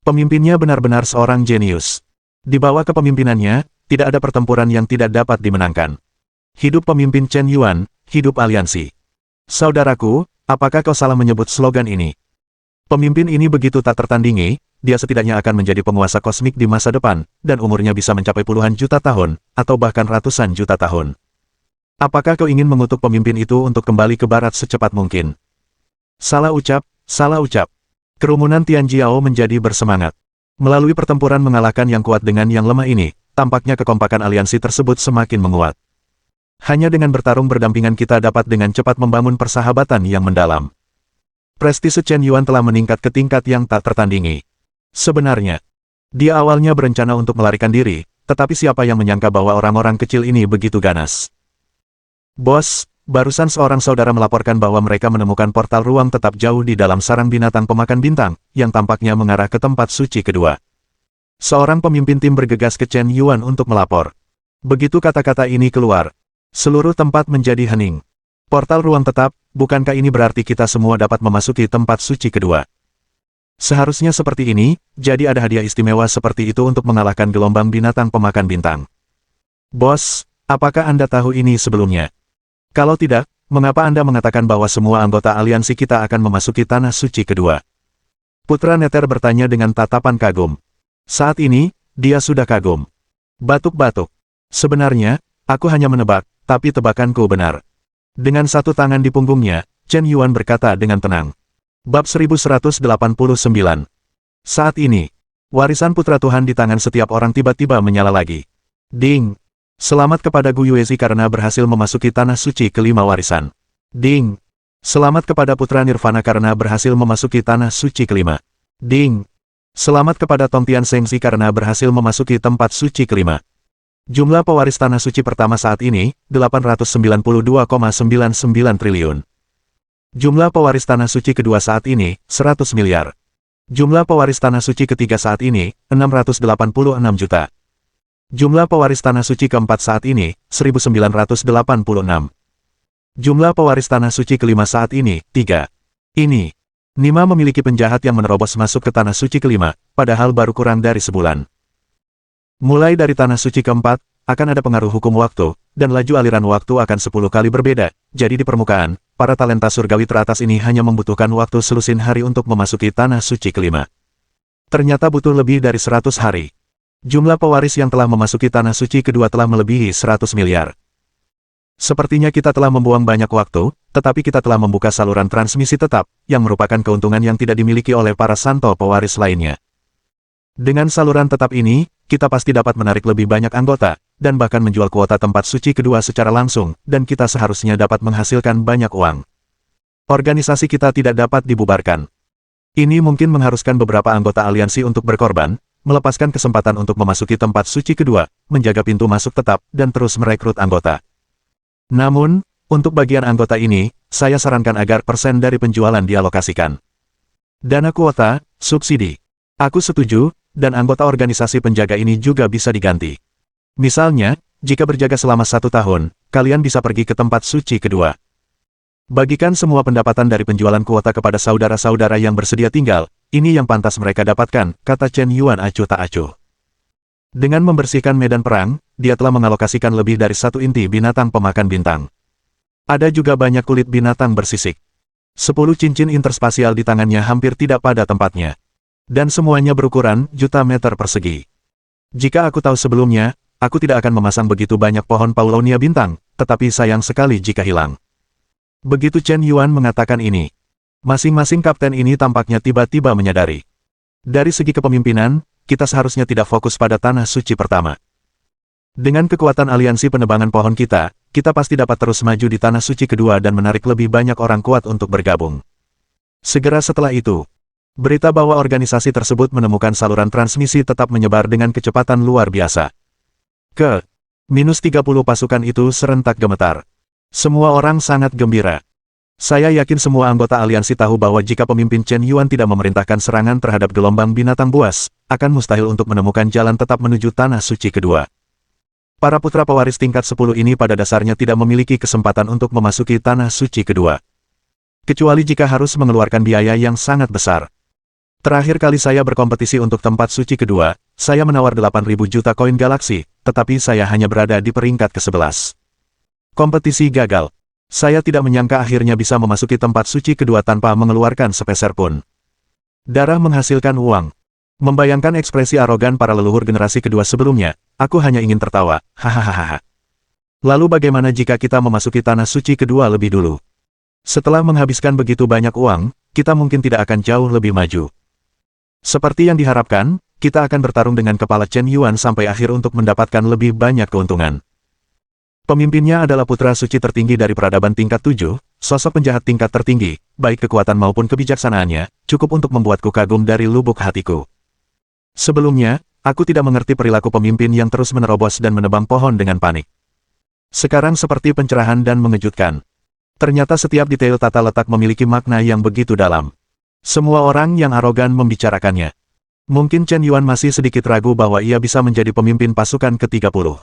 Pemimpinnya benar-benar seorang jenius. Di bawah kepemimpinannya, tidak ada pertempuran yang tidak dapat dimenangkan. Hidup pemimpin Chen Yuan, hidup aliansi. Saudaraku, apakah kau salah menyebut slogan ini? Pemimpin ini begitu tak tertandingi, dia setidaknya akan menjadi penguasa kosmik di masa depan, dan umurnya bisa mencapai puluhan juta tahun, atau bahkan ratusan juta tahun. Apakah kau ingin mengutuk pemimpin itu untuk kembali ke barat secepat mungkin? Salah ucap, salah ucap. Kerumunan Tianjiao menjadi bersemangat. Melalui pertempuran mengalahkan yang kuat dengan yang lemah ini, tampaknya kekompakan aliansi tersebut semakin menguat. Hanya dengan bertarung berdampingan kita dapat dengan cepat membangun persahabatan yang mendalam. Prestise Chen Yuan telah meningkat ke tingkat yang tak tertandingi. Sebenarnya, dia awalnya berencana untuk melarikan diri, tetapi siapa yang menyangka bahwa orang-orang kecil ini begitu ganas. Bos, barusan seorang saudara melaporkan bahwa mereka menemukan portal ruang tetap jauh di dalam sarang binatang pemakan bintang, yang tampaknya mengarah ke tempat suci kedua. Seorang pemimpin tim bergegas ke Chen Yuan untuk melapor. Begitu kata-kata ini keluar, seluruh tempat menjadi hening. Portal ruang tetap, bukankah ini berarti kita semua dapat memasuki tempat suci kedua? Seharusnya seperti ini, jadi ada hadiah istimewa seperti itu untuk mengalahkan gelombang binatang pemakan bintang. Bos, apakah Anda tahu ini sebelumnya? Kalau tidak, mengapa Anda mengatakan bahwa semua anggota aliansi kita akan memasuki tanah suci kedua? Putra Nether bertanya dengan tatapan kagum. Saat ini, dia sudah kagum. Batuk-batuk. Sebenarnya, aku hanya menebak, tapi tebakanku benar. Dengan satu tangan di punggungnya, Chen Yuan berkata dengan tenang. Bab 1189. Saat ini, warisan putra Tuhan di tangan setiap orang tiba-tiba menyala lagi. Ding! Selamat kepada Gu Yuezi karena berhasil memasuki tanah suci kelima warisan. Ding! Selamat kepada putra Nirvana karena berhasil memasuki tanah suci kelima. Ding! Selamat kepada Tongtian Sengsi karena berhasil memasuki tempat suci kelima. Jumlah pewaris tanah suci pertama saat ini, 892,99 triliun. Jumlah pewaris tanah suci kedua saat ini, 100 miliar. Jumlah pewaris tanah suci ketiga saat ini, 686 juta. Jumlah pewaris tanah suci keempat saat ini, 1986. Jumlah pewaris tanah suci kelima saat ini, 3. Ini. Nima memiliki penjahat yang menerobos masuk ke tanah suci kelima, padahal baru kurang dari sebulan. Mulai dari tanah suci keempat, akan ada pengaruh hukum waktu, dan laju aliran waktu akan 10 kali berbeda, jadi di permukaan, para talenta surgawi teratas ini hanya membutuhkan waktu selusin hari untuk memasuki tanah suci kelima. Ternyata butuh lebih dari 100 hari. Jumlah pewaris yang telah memasuki tanah suci kedua telah melebihi 100 miliar. Sepertinya kita telah membuang banyak waktu, tetapi kita telah membuka saluran transmisi tetap, yang merupakan keuntungan yang tidak dimiliki oleh para santo pewaris lainnya. Dengan saluran tetap ini, kita pasti dapat menarik lebih banyak anggota, dan bahkan menjual kuota tempat suci kedua secara langsung, dan kita seharusnya dapat menghasilkan banyak uang. Organisasi kita tidak dapat dibubarkan. Ini mungkin mengharuskan beberapa anggota aliansi untuk berkorban, melepaskan kesempatan untuk memasuki tempat suci kedua, menjaga pintu masuk tetap, dan terus merekrut anggota. Namun, untuk bagian anggota ini, saya sarankan agar persen dari penjualan dialokasikan. Dana kuota, subsidi. Aku setuju, dan anggota organisasi penjaga ini juga bisa diganti. Misalnya, jika berjaga selama 1 tahun, kalian bisa pergi ke tempat suci kedua. Bagikan semua pendapatan dari penjualan kuota kepada saudara-saudara yang bersedia tinggal, ini yang pantas mereka dapatkan, kata Chen Yuan acuh tak acuh. Dengan membersihkan medan perang, dia telah mengalokasikan lebih dari 1 inti binatang pemakan bintang. Ada juga banyak kulit binatang bersisik. 10 cincin interspasial di tangannya hampir tidak pada tempatnya. Dan semuanya berukuran juta meter persegi. Jika aku tahu sebelumnya, aku tidak akan memasang begitu banyak pohon Paulonia bintang, tetapi sayang sekali jika hilang. Begitu Chen Yuan mengatakan ini, masing-masing kapten ini tampaknya tiba-tiba menyadari. Dari segi kepemimpinan, kita seharusnya tidak fokus pada tanah suci pertama. Dengan kekuatan aliansi penebangan pohon kita pasti dapat terus maju di tanah suci kedua dan menarik lebih banyak orang kuat untuk bergabung. Segera setelah itu, berita bahwa organisasi tersebut menemukan saluran transmisi tetap menyebar dengan kecepatan luar biasa. -30 pasukan itu serentak gemetar. Semua orang sangat gembira. Saya yakin semua anggota aliansi tahu bahwa jika pemimpin Chen Yuan tidak memerintahkan serangan terhadap gelombang binatang buas, akan mustahil untuk menemukan jalan tetap menuju tanah suci kedua. Para putra pewaris tingkat 10 ini pada dasarnya tidak memiliki kesempatan untuk memasuki tanah suci kedua. Kecuali jika harus mengeluarkan biaya yang sangat besar. Terakhir kali saya berkompetisi untuk tempat suci kedua, saya menawar 8.000 juta koin galaksi, tetapi saya hanya berada di peringkat ke-11. Kompetisi gagal. Saya tidak menyangka akhirnya bisa memasuki tempat suci kedua tanpa mengeluarkan sepeser pun. Darah menghasilkan uang. Membayangkan ekspresi arogan para leluhur generasi kedua sebelumnya, aku hanya ingin tertawa, hahaha. Lalu bagaimana jika kita memasuki tanah suci kedua lebih dulu? Setelah menghabiskan begitu banyak uang, kita mungkin tidak akan jauh lebih maju. Seperti yang diharapkan, kita akan bertarung dengan kepala Chen Yuan sampai akhir untuk mendapatkan lebih banyak keuntungan. Pemimpinnya adalah putra suci tertinggi dari peradaban tingkat 7, sosok penjahat tingkat tertinggi, baik kekuatan maupun kebijaksanaannya, cukup untuk membuatku kagum dari lubuk hatiku. Sebelumnya, aku tidak mengerti perilaku pemimpin yang terus menerobos dan menebang pohon dengan panik. Sekarang seperti pencerahan dan mengejutkan. Ternyata setiap detail tata letak memiliki makna yang begitu dalam. Semua orang yang arogan membicarakannya. Mungkin Chen Yuan masih sedikit ragu bahwa ia bisa menjadi pemimpin pasukan ke-30.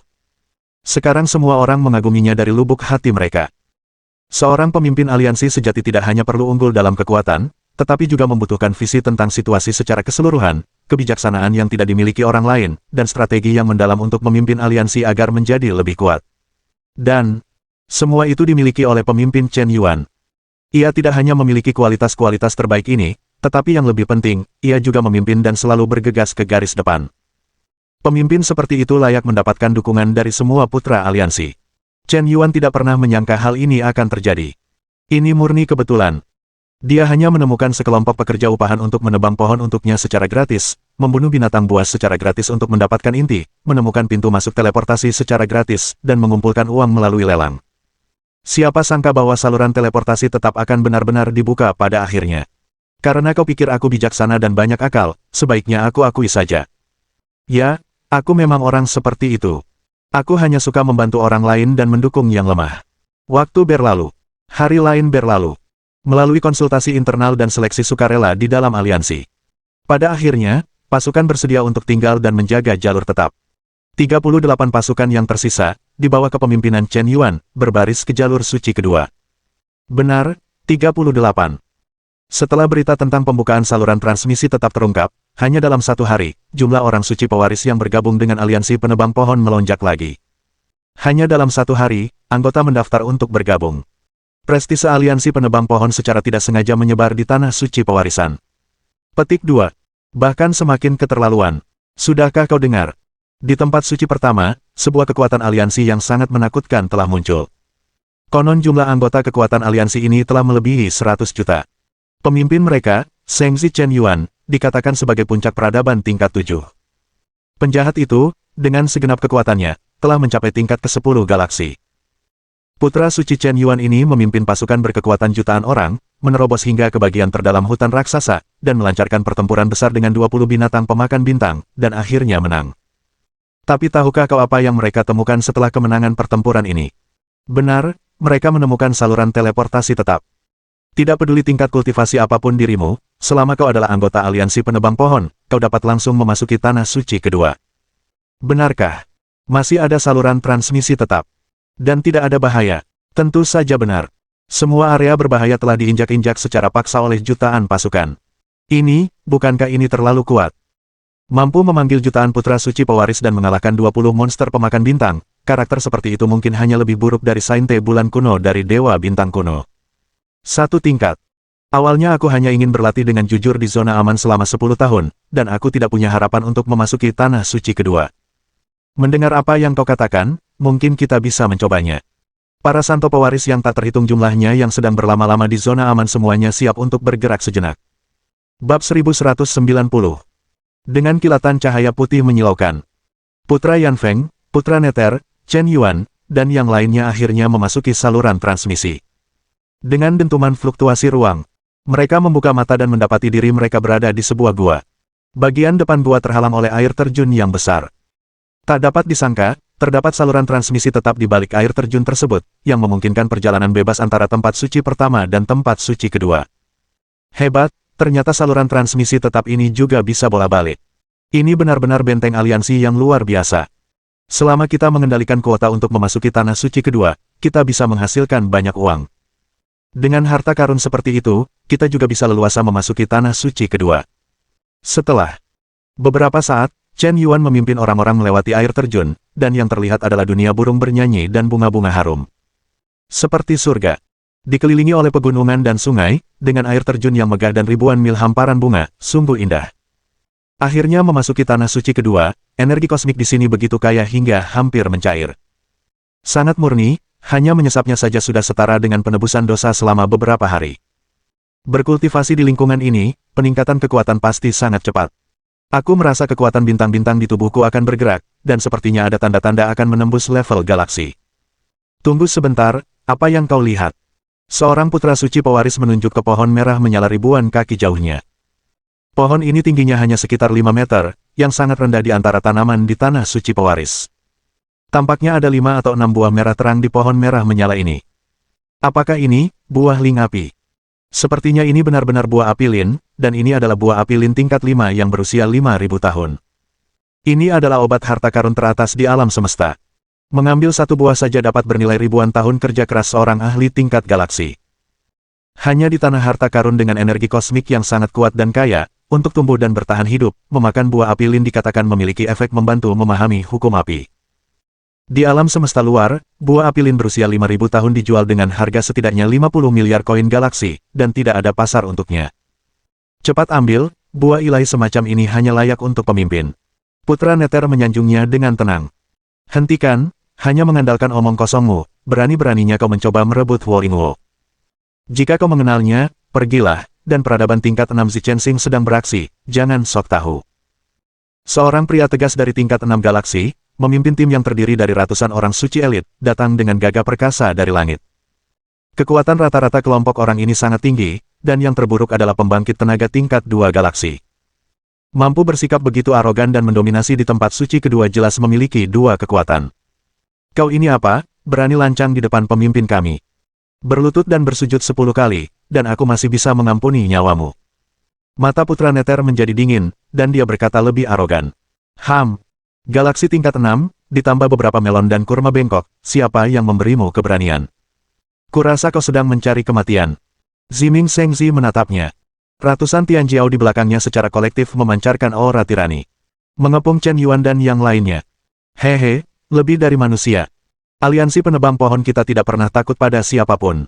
Sekarang semua orang mengaguminya dari lubuk hati mereka. Seorang pemimpin aliansi sejati tidak hanya perlu unggul dalam kekuatan, tetapi juga membutuhkan visi tentang situasi secara keseluruhan, kebijaksanaan yang tidak dimiliki orang lain, dan strategi yang mendalam untuk memimpin aliansi agar menjadi lebih kuat. Dan, semua itu dimiliki oleh pemimpin Chen Yuan. Ia tidak hanya memiliki kualitas-kualitas terbaik ini, tetapi yang lebih penting, ia juga memimpin dan selalu bergegas ke garis depan. Pemimpin seperti itu layak mendapatkan dukungan dari semua putra aliansi. Chen Yuan tidak pernah menyangka hal ini akan terjadi. Ini murni kebetulan. Dia hanya menemukan sekelompok pekerja upahan untuk menebang pohon untuknya secara gratis, membunuh binatang buas secara gratis untuk mendapatkan inti, menemukan pintu masuk teleportasi secara gratis, dan mengumpulkan uang melalui lelang. Siapa sangka bahwa saluran teleportasi tetap akan benar-benar dibuka pada akhirnya. Karena kau pikir aku bijaksana dan banyak akal, sebaiknya aku akui saja. Ya, aku memang orang seperti itu. Aku hanya suka membantu orang lain dan mendukung yang lemah. Waktu berlalu. Hari lain berlalu. Melalui konsultasi internal dan seleksi sukarela di dalam aliansi. Pada akhirnya, pasukan bersedia untuk tinggal dan menjaga jalur tetap. 38 pasukan yang tersisa, di bawah kepemimpinan Chen Yuan, berbaris ke jalur suci kedua. Benar, 38. Setelah berita tentang pembukaan saluran transmisi tetap terungkap, hanya dalam 1 hari, jumlah orang suci pewaris yang bergabung dengan aliansi penebang pohon melonjak lagi. Hanya dalam 1 hari, anggota mendaftar untuk bergabung. Prestise aliansi penebang pohon secara tidak sengaja menyebar di tanah suci pewarisan. Petik 2. Bahkan semakin keterlaluan. Sudahkah kau dengar? Di tempat suci pertama, sebuah kekuatan aliansi yang sangat menakutkan telah muncul. Konon jumlah anggota kekuatan aliansi ini telah melebihi 100 juta. Pemimpin mereka, Zhengzi Chen Yuan, dikatakan sebagai puncak peradaban tingkat 7. Penjahat itu, dengan segenap kekuatannya, telah mencapai tingkat ke-10 galaksi. Putra suci Chen Yuan ini memimpin pasukan berkekuatan jutaan orang, menerobos hingga ke bagian terdalam hutan raksasa, dan melancarkan pertempuran besar dengan 20 binatang pemakan bintang, dan akhirnya menang. Tapi tahukah kau apa yang mereka temukan setelah kemenangan pertempuran ini? Benar, mereka menemukan saluran teleportasi tetap. Tidak peduli tingkat kultivasi apapun dirimu, selama kau adalah anggota aliansi penebang pohon, kau dapat langsung memasuki tanah suci kedua. Benarkah? Masih ada saluran transmisi tetap. Dan tidak ada bahaya. Tentu saja benar. Semua area berbahaya telah diinjak-injak secara paksa oleh jutaan pasukan. Bukankah ini terlalu kuat? Mampu memanggil jutaan putra suci pewaris dan mengalahkan 20 monster pemakan bintang, karakter seperti itu mungkin hanya lebih buruk dari Sainte bulan kuno dari Dewa Bintang kuno. 1 tingkat. Awalnya aku hanya ingin berlatih dengan jujur di zona aman selama 10 tahun, dan aku tidak punya harapan untuk memasuki tanah suci kedua. Mendengar apa yang kau katakan, mungkin kita bisa mencobanya. Para santo pewaris yang tak terhitung jumlahnya yang sedang berlama-lama di zona aman semuanya siap untuk bergerak sejenak. Bab 1190. Dengan kilatan cahaya putih menyilaukan, Putra Yanfeng, Putra Nether, Chen Yuan, dan yang lainnya akhirnya memasuki saluran transmisi. Dengan dentuman fluktuasi ruang, mereka membuka mata dan mendapati diri mereka berada di sebuah gua. Bagian depan gua terhalang oleh air terjun yang besar. Tak dapat disangka, terdapat saluran transmisi tetap di balik air terjun tersebut, yang memungkinkan perjalanan bebas antara tempat suci pertama dan tempat suci kedua. Hebat, ternyata saluran transmisi tetap ini juga bisa bola-balik. Ini benar-benar benteng aliansi yang luar biasa. Selama kita mengendalikan kuota untuk memasuki tanah suci kedua, kita bisa menghasilkan banyak uang. Dengan harta karun seperti itu, kita juga bisa leluasa memasuki tanah suci kedua. Setelah beberapa saat, Chen Yuan memimpin orang-orang melewati air terjun, dan yang terlihat adalah dunia burung bernyanyi dan bunga-bunga harum. Seperti surga. Dikelilingi oleh pegunungan dan sungai, dengan air terjun yang megah dan ribuan mil hamparan bunga, sungguh indah. Akhirnya memasuki tanah suci kedua, energi kosmik di sini begitu kaya hingga hampir mencair. Sangat murni, hanya menyesapnya saja sudah setara dengan penebusan dosa selama beberapa hari. Berkultivasi di lingkungan ini, peningkatan kekuatan pasti sangat cepat. Aku merasa kekuatan bintang-bintang di tubuhku akan bergerak, dan sepertinya ada tanda-tanda akan menembus level galaksi. Tunggu sebentar, apa yang kau lihat? Seorang putra suci pewaris menunjuk ke pohon merah menyala ribuan kaki jauhnya. Pohon ini tingginya hanya sekitar 5 meter, yang sangat rendah di antara tanaman di tanah suci pewaris. Tampaknya ada 5 atau 6 buah merah terang di pohon merah menyala ini. Apakah ini buah ling api? Sepertinya ini benar-benar buah api lin, dan ini adalah buah api lin tingkat 5 yang berusia 5.000 tahun. Ini adalah obat harta karun teratas di alam semesta. Mengambil satu buah saja dapat bernilai ribuan tahun kerja keras seorang ahli tingkat galaksi. Hanya di tanah harta karun dengan energi kosmik yang sangat kuat dan kaya, untuk tumbuh dan bertahan hidup, memakan buah api lin dikatakan memiliki efek membantu memahami hukum api. Di alam semesta luar, buah api lin berusia 5.000 tahun dijual dengan harga setidaknya 50 miliar koin galaksi, dan tidak ada pasar untuknya. Cepat ambil, buah ilahi semacam ini hanya layak untuk pemimpin. Putra Nether menyanjungnya dengan tenang. Hentikan, hanya mengandalkan omong kosongmu, berani-beraninya kau mencoba merebut Wolingwo. Jika kau mengenalnya, pergilah, dan peradaban tingkat 6 Zichensing sedang beraksi, jangan sok tahu. Seorang pria tegas dari tingkat 6 galaksi, memimpin tim yang terdiri dari ratusan orang suci elit, datang dengan gagah perkasa dari langit. Kekuatan rata-rata kelompok orang ini sangat tinggi, dan yang terburuk adalah pembangkit tenaga tingkat 2 galaksi. Mampu bersikap begitu arogan dan mendominasi di tempat suci kedua jelas memiliki 2 kekuatan. Kau ini apa, berani lancang di depan pemimpin kami? Berlutut dan bersujud 10 kali, dan aku masih bisa mengampuni nyawamu. Mata Putra Nether menjadi dingin, dan dia berkata lebih arogan. Galaksi tingkat 6, ditambah beberapa melon dan kurma bengkok, siapa yang memberimu keberanian? Kurasa kau sedang mencari kematian. Ziming Shengzi menatapnya. Ratusan Tianjiao di belakangnya secara kolektif memancarkan aura tirani. Mengepung Chen Yuan dan yang lainnya. Hehe, lebih dari manusia. Aliansi penebang pohon kita tidak pernah takut pada siapapun.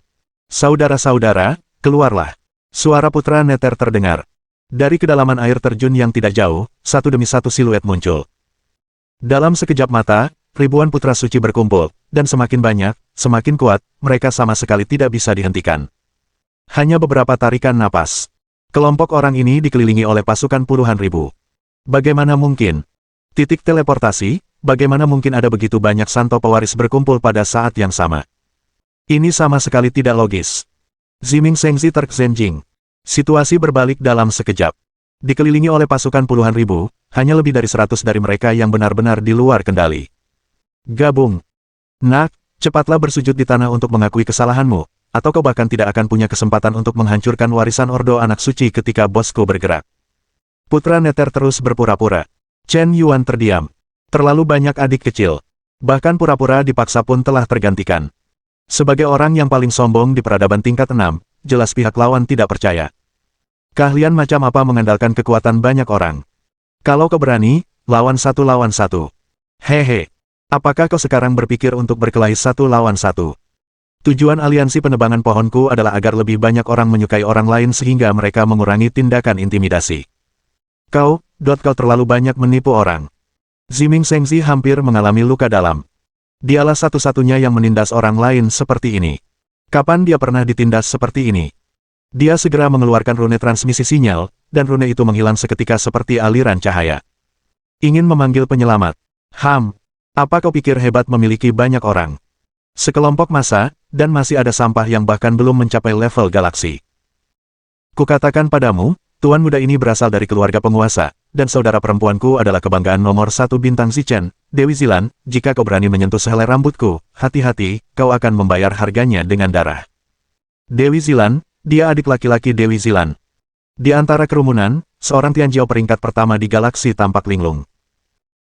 Saudara-saudara, keluarlah. Suara Putra Nether terdengar. Dari kedalaman air terjun yang tidak jauh, satu demi satu siluet muncul. Dalam sekejap mata, ribuan putra suci berkumpul, dan semakin banyak, semakin kuat, mereka sama sekali tidak bisa dihentikan. Hanya beberapa tarikan napas. Kelompok orang ini dikelilingi oleh pasukan puluhan ribu. Bagaimana mungkin? Titik teleportasi, bagaimana mungkin ada begitu banyak santo pewaris berkumpul pada saat yang sama? Ini sama sekali tidak logis. Ziming Sengzi terksenjing. Situasi berbalik dalam sekejap. Dikelilingi oleh pasukan puluhan ribu, hanya lebih dari 100 dari mereka yang benar-benar di luar kendali. Gabung. Nak, cepatlah bersujud di tanah untuk mengakui kesalahanmu, atau kau bahkan tidak akan punya kesempatan untuk menghancurkan warisan Ordo Anak Suci ketika bosku bergerak. Putra Neter terus berpura-pura. Chen Yuan terdiam. Terlalu banyak adik kecil. Bahkan pura-pura dipaksa pun telah tergantikan. Sebagai orang yang paling sombong di peradaban tingkat 6, jelas pihak lawan tidak percaya. Keahlian macam apa mengandalkan kekuatan banyak orang? Kalau kau berani, lawan satu. Hehe. Apakah kau sekarang berpikir untuk berkelahi 1 lawan 1? Tujuan aliansi penebangan pohonku adalah agar lebih banyak orang menyukai orang lain sehingga mereka mengurangi tindakan intimidasi. Kau terlalu banyak menipu orang. Ziming Sengzi hampir mengalami luka dalam. Dialah satu-satunya yang menindas orang lain seperti ini. Kapan dia pernah ditindas seperti ini? Dia segera mengeluarkan rune transmisi sinyal, dan rune itu menghilang seketika seperti aliran cahaya. Ingin memanggil penyelamat. Apa kau pikir hebat memiliki banyak orang? Sekelompok massa, dan masih ada sampah yang bahkan belum mencapai level galaksi. Kukatakan padamu, tuan muda ini berasal dari keluarga penguasa, dan saudara perempuanku adalah kebanggaan nomor 1 bintang Zichen, Dewi Zilan. Jika kau berani menyentuh sehelai rambutku, hati-hati, kau akan membayar harganya dengan darah. Dewi Zilan, dia adik laki-laki Dewi Zilan. Di antara kerumunan, seorang Tianjiao peringkat pertama di galaksi tampak linglung.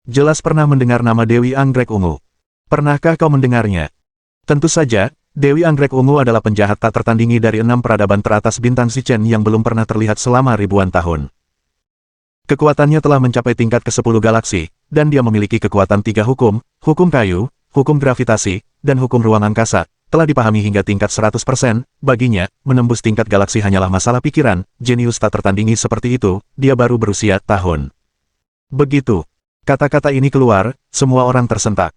Jelas pernah mendengar nama Dewi Anggrek Ungu. Pernahkah kau mendengarnya? Tentu saja, Dewi Anggrek Ungu adalah penjahat tak tertandingi dari 6 peradaban teratas bintang Zichen yang belum pernah terlihat selama ribuan tahun. Kekuatannya telah mencapai tingkat ke-10 galaksi, dan dia memiliki kekuatan 3 hukum, hukum kayu, hukum gravitasi, dan hukum ruang angkasa, telah dipahami hingga tingkat 100%, baginya, menembus tingkat galaksi hanyalah masalah pikiran, jenius tak tertandingi seperti itu, dia baru berusia tahun. Begitu. Kata-kata ini keluar, semua orang tersentak.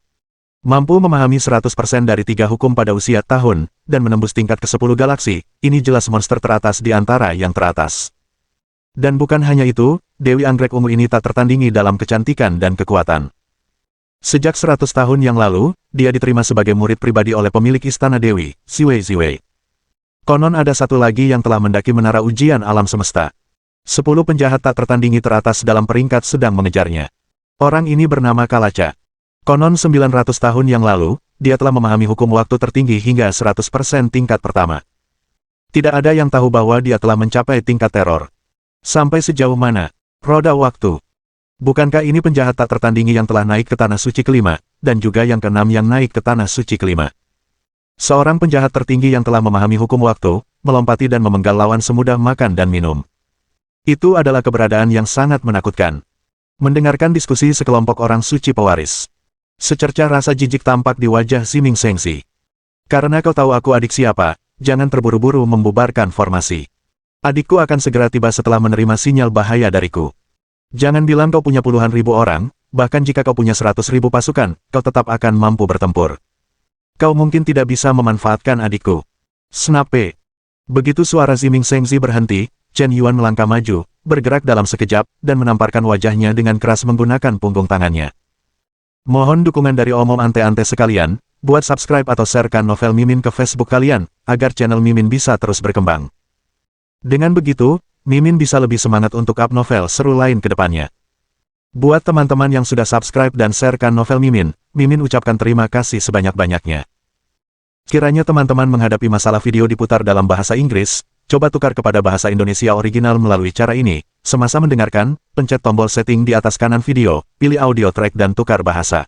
Mampu memahami 100% dari 3 hukum pada usia tahun, dan menembus tingkat ke-10 galaksi, ini jelas monster teratas di antara yang teratas. Dan bukan hanya itu, Dewi Anggrek Ungu ini tak tertandingi dalam kecantikan dan kekuatan. Sejak 100 tahun yang lalu, dia diterima sebagai murid pribadi oleh pemilik Istana Dewi, Siwei Ziwei. Konon ada satu lagi yang telah mendaki menara ujian alam semesta. 10 penjahat tak tertandingi teratas dalam peringkat sedang mengejarnya. Orang ini bernama Kalaca. Konon 900 tahun yang lalu, dia telah memahami hukum waktu tertinggi hingga 100% tingkat pertama. Tidak ada yang tahu bahwa dia telah mencapai tingkat teror. Sampai sejauh mana? Roda waktu. Bukankah ini penjahat tak tertandingi yang telah naik ke tanah suci kelima, dan juga yang keenam yang naik ke tanah suci kelima? Seorang penjahat tertinggi yang telah memahami hukum waktu, melompati dan memenggal lawan semudah makan dan minum. Itu adalah keberadaan yang sangat menakutkan. Mendengarkan diskusi sekelompok orang suci pewaris. Secercah rasa jijik tampak di wajah Ziming Sengzi. Karena kau tahu aku adik siapa, jangan terburu-buru membubarkan formasi. Adikku akan segera tiba setelah menerima sinyal bahaya dariku. Jangan bilang kau punya puluhan ribu orang, bahkan jika kau punya 100.000 pasukan, kau tetap akan mampu bertempur. Kau mungkin tidak bisa memanfaatkan adikku. Snape. Begitu suara Ziming Sengzi berhenti, Chen Yuan melangkah maju, bergerak dalam sekejap, dan menamparkan wajahnya dengan keras menggunakan punggung tangannya. Mohon dukungan dari omom ante-ante sekalian, buat subscribe atau sharekan novel Mimin ke Facebook kalian, agar channel Mimin bisa terus berkembang. Dengan begitu, Mimin bisa lebih semangat untuk up novel seru lain ke depannya. Buat teman-teman yang sudah subscribe dan sharekan novel Mimin, Mimin ucapkan terima kasih sebanyak-banyaknya. Kiranya teman-teman menghadapi masalah video diputar dalam bahasa Inggris, coba tukar kepada bahasa Indonesia original melalui cara ini. Semasa mendengarkan, pencet tombol setting di atas kanan video, pilih audio track dan tukar bahasa.